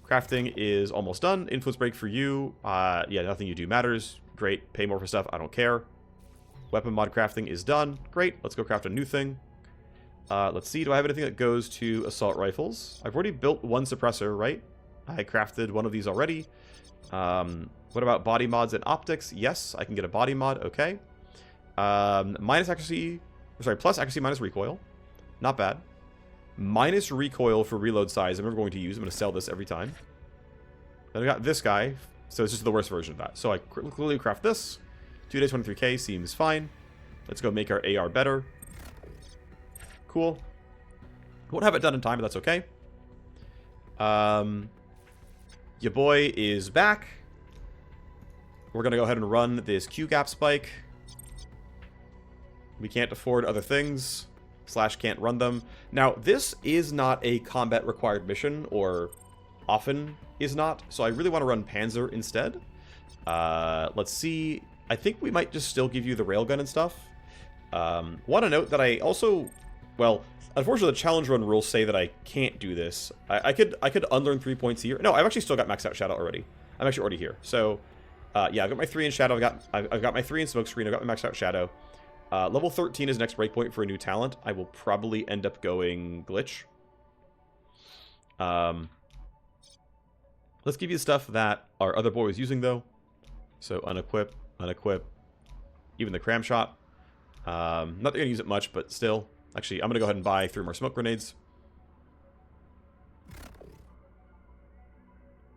Crafting is almost done. Influence break for you. Yeah, nothing you do matters. Great, pay more for stuff, I don't care. Weapon mod crafting is done. Great, let's go craft a new thing. Let's see, do I have anything that goes to assault rifles? I've already built one suppressor, right? I crafted one of these already. What about body mods and optics? Yes, I can get a body mod, okay. Minus accuracy, sorry, plus accuracy minus recoil. Not bad. Minus recoil for reload size. I'm never going to use. I'm going to sell this every time. Then I got this guy. So it's just the worst version of that. So I clearly craft this. 2 days, 23k seems fine. Let's go make our AR better. Cool. Won't have it done in time, but that's okay. Your boy is back. We're going to go ahead and run this Q-gap spike. We can't afford other things. Slash can't run them. Now, this is not a combat required mission, or often is not, so I really want to run Panzer instead. Let's see. I think we might just still give you the railgun and stuff. Want to note that I also, well, unfortunately the challenge run rules say that I can't do this. I could unlearn 3 points here. No, I've actually still got maxed out Shadow already. I'm actually already here. So, yeah, I've got my 3 in Shadow. I've got my 3 in Smokescreen. I've got my maxed out Shadow. Level 13 is next breakpoint for a new talent. I will probably end up going Glitch. Let's give you stuff that our other boy was using, though. So unequip, unequip. Even the cram shot. Not going to use it much, but still. Actually, I'm going to go ahead and buy 3 more smoke grenades.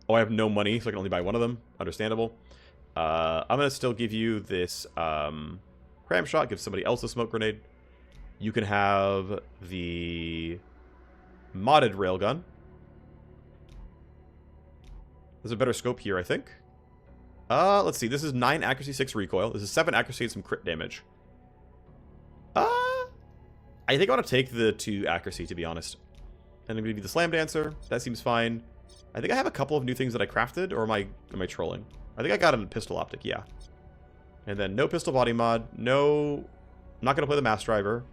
Oh, I have no money, so I can only buy 1 of them. Understandable. I'm going to still give you this... cram shot, give somebody else a smoke grenade. You can have the modded railgun. There's a better scope here, I think. Let's see. This is 9 accuracy, 6 recoil. This is 7 accuracy and some crit damage. I think I want to take the 2 accuracy, to be honest. And I'm going to give you the slam dancer. That seems fine. I think I have a couple of new things that I crafted, or am I trolling? I think I got a pistol optic, yeah. And then no pistol body mod, no... I'm not going to play the mass driver.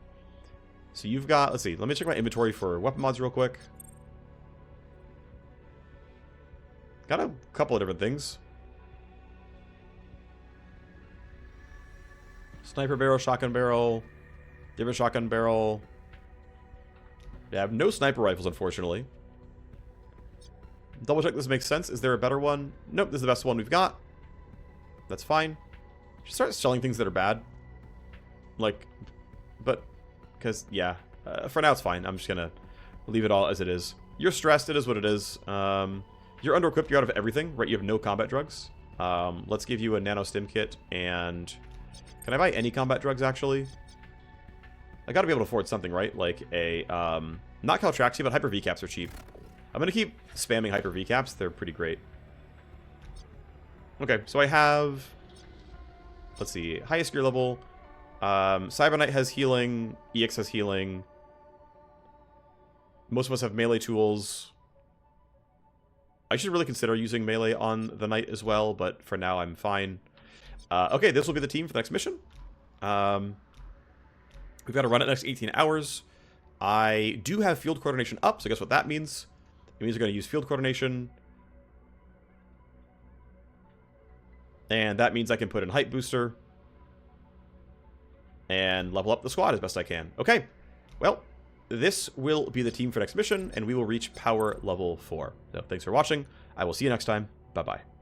So you've got... Let's see, let me check my inventory for weapon mods real quick. Got a couple of different things. Sniper barrel, shotgun barrel, different shotgun barrel. Yeah, I have no sniper rifles, unfortunately. Double check this makes sense. Is there a better one? Nope, this is the best one we've got. That's fine. Just start selling things that are bad. Like, but, because, yeah. For now, it's fine. I'm just going to leave it all as it is. You're stressed. It is what it is. You're under-equipped. You're out of everything, right? You have no combat drugs. Let's give you a nano stim kit, and... Can I buy any combat drugs, actually? I gotta be able to afford something, right? Like a, not Caltraxia, but Hyper V-Caps are cheap. I'm gonna keep spamming Hyper V-Caps. They're pretty great. Okay, so I have... Let's see. Highest gear level. Cyberknight has healing. EX has healing. Most of us have melee tools. I should really consider using melee on the knight as well, but for now I'm fine. Okay, this will be the team for the next mission. We've got to run it next 18 hours. I do have field coordination up, so guess what that means? It means we're going to use field coordination. And that means I can put in height booster. And level up the squad as best I can. Okay, well, this will be the team for next mission, and we will reach power level 4. So thanks for watching. I will see you next time. Bye-bye.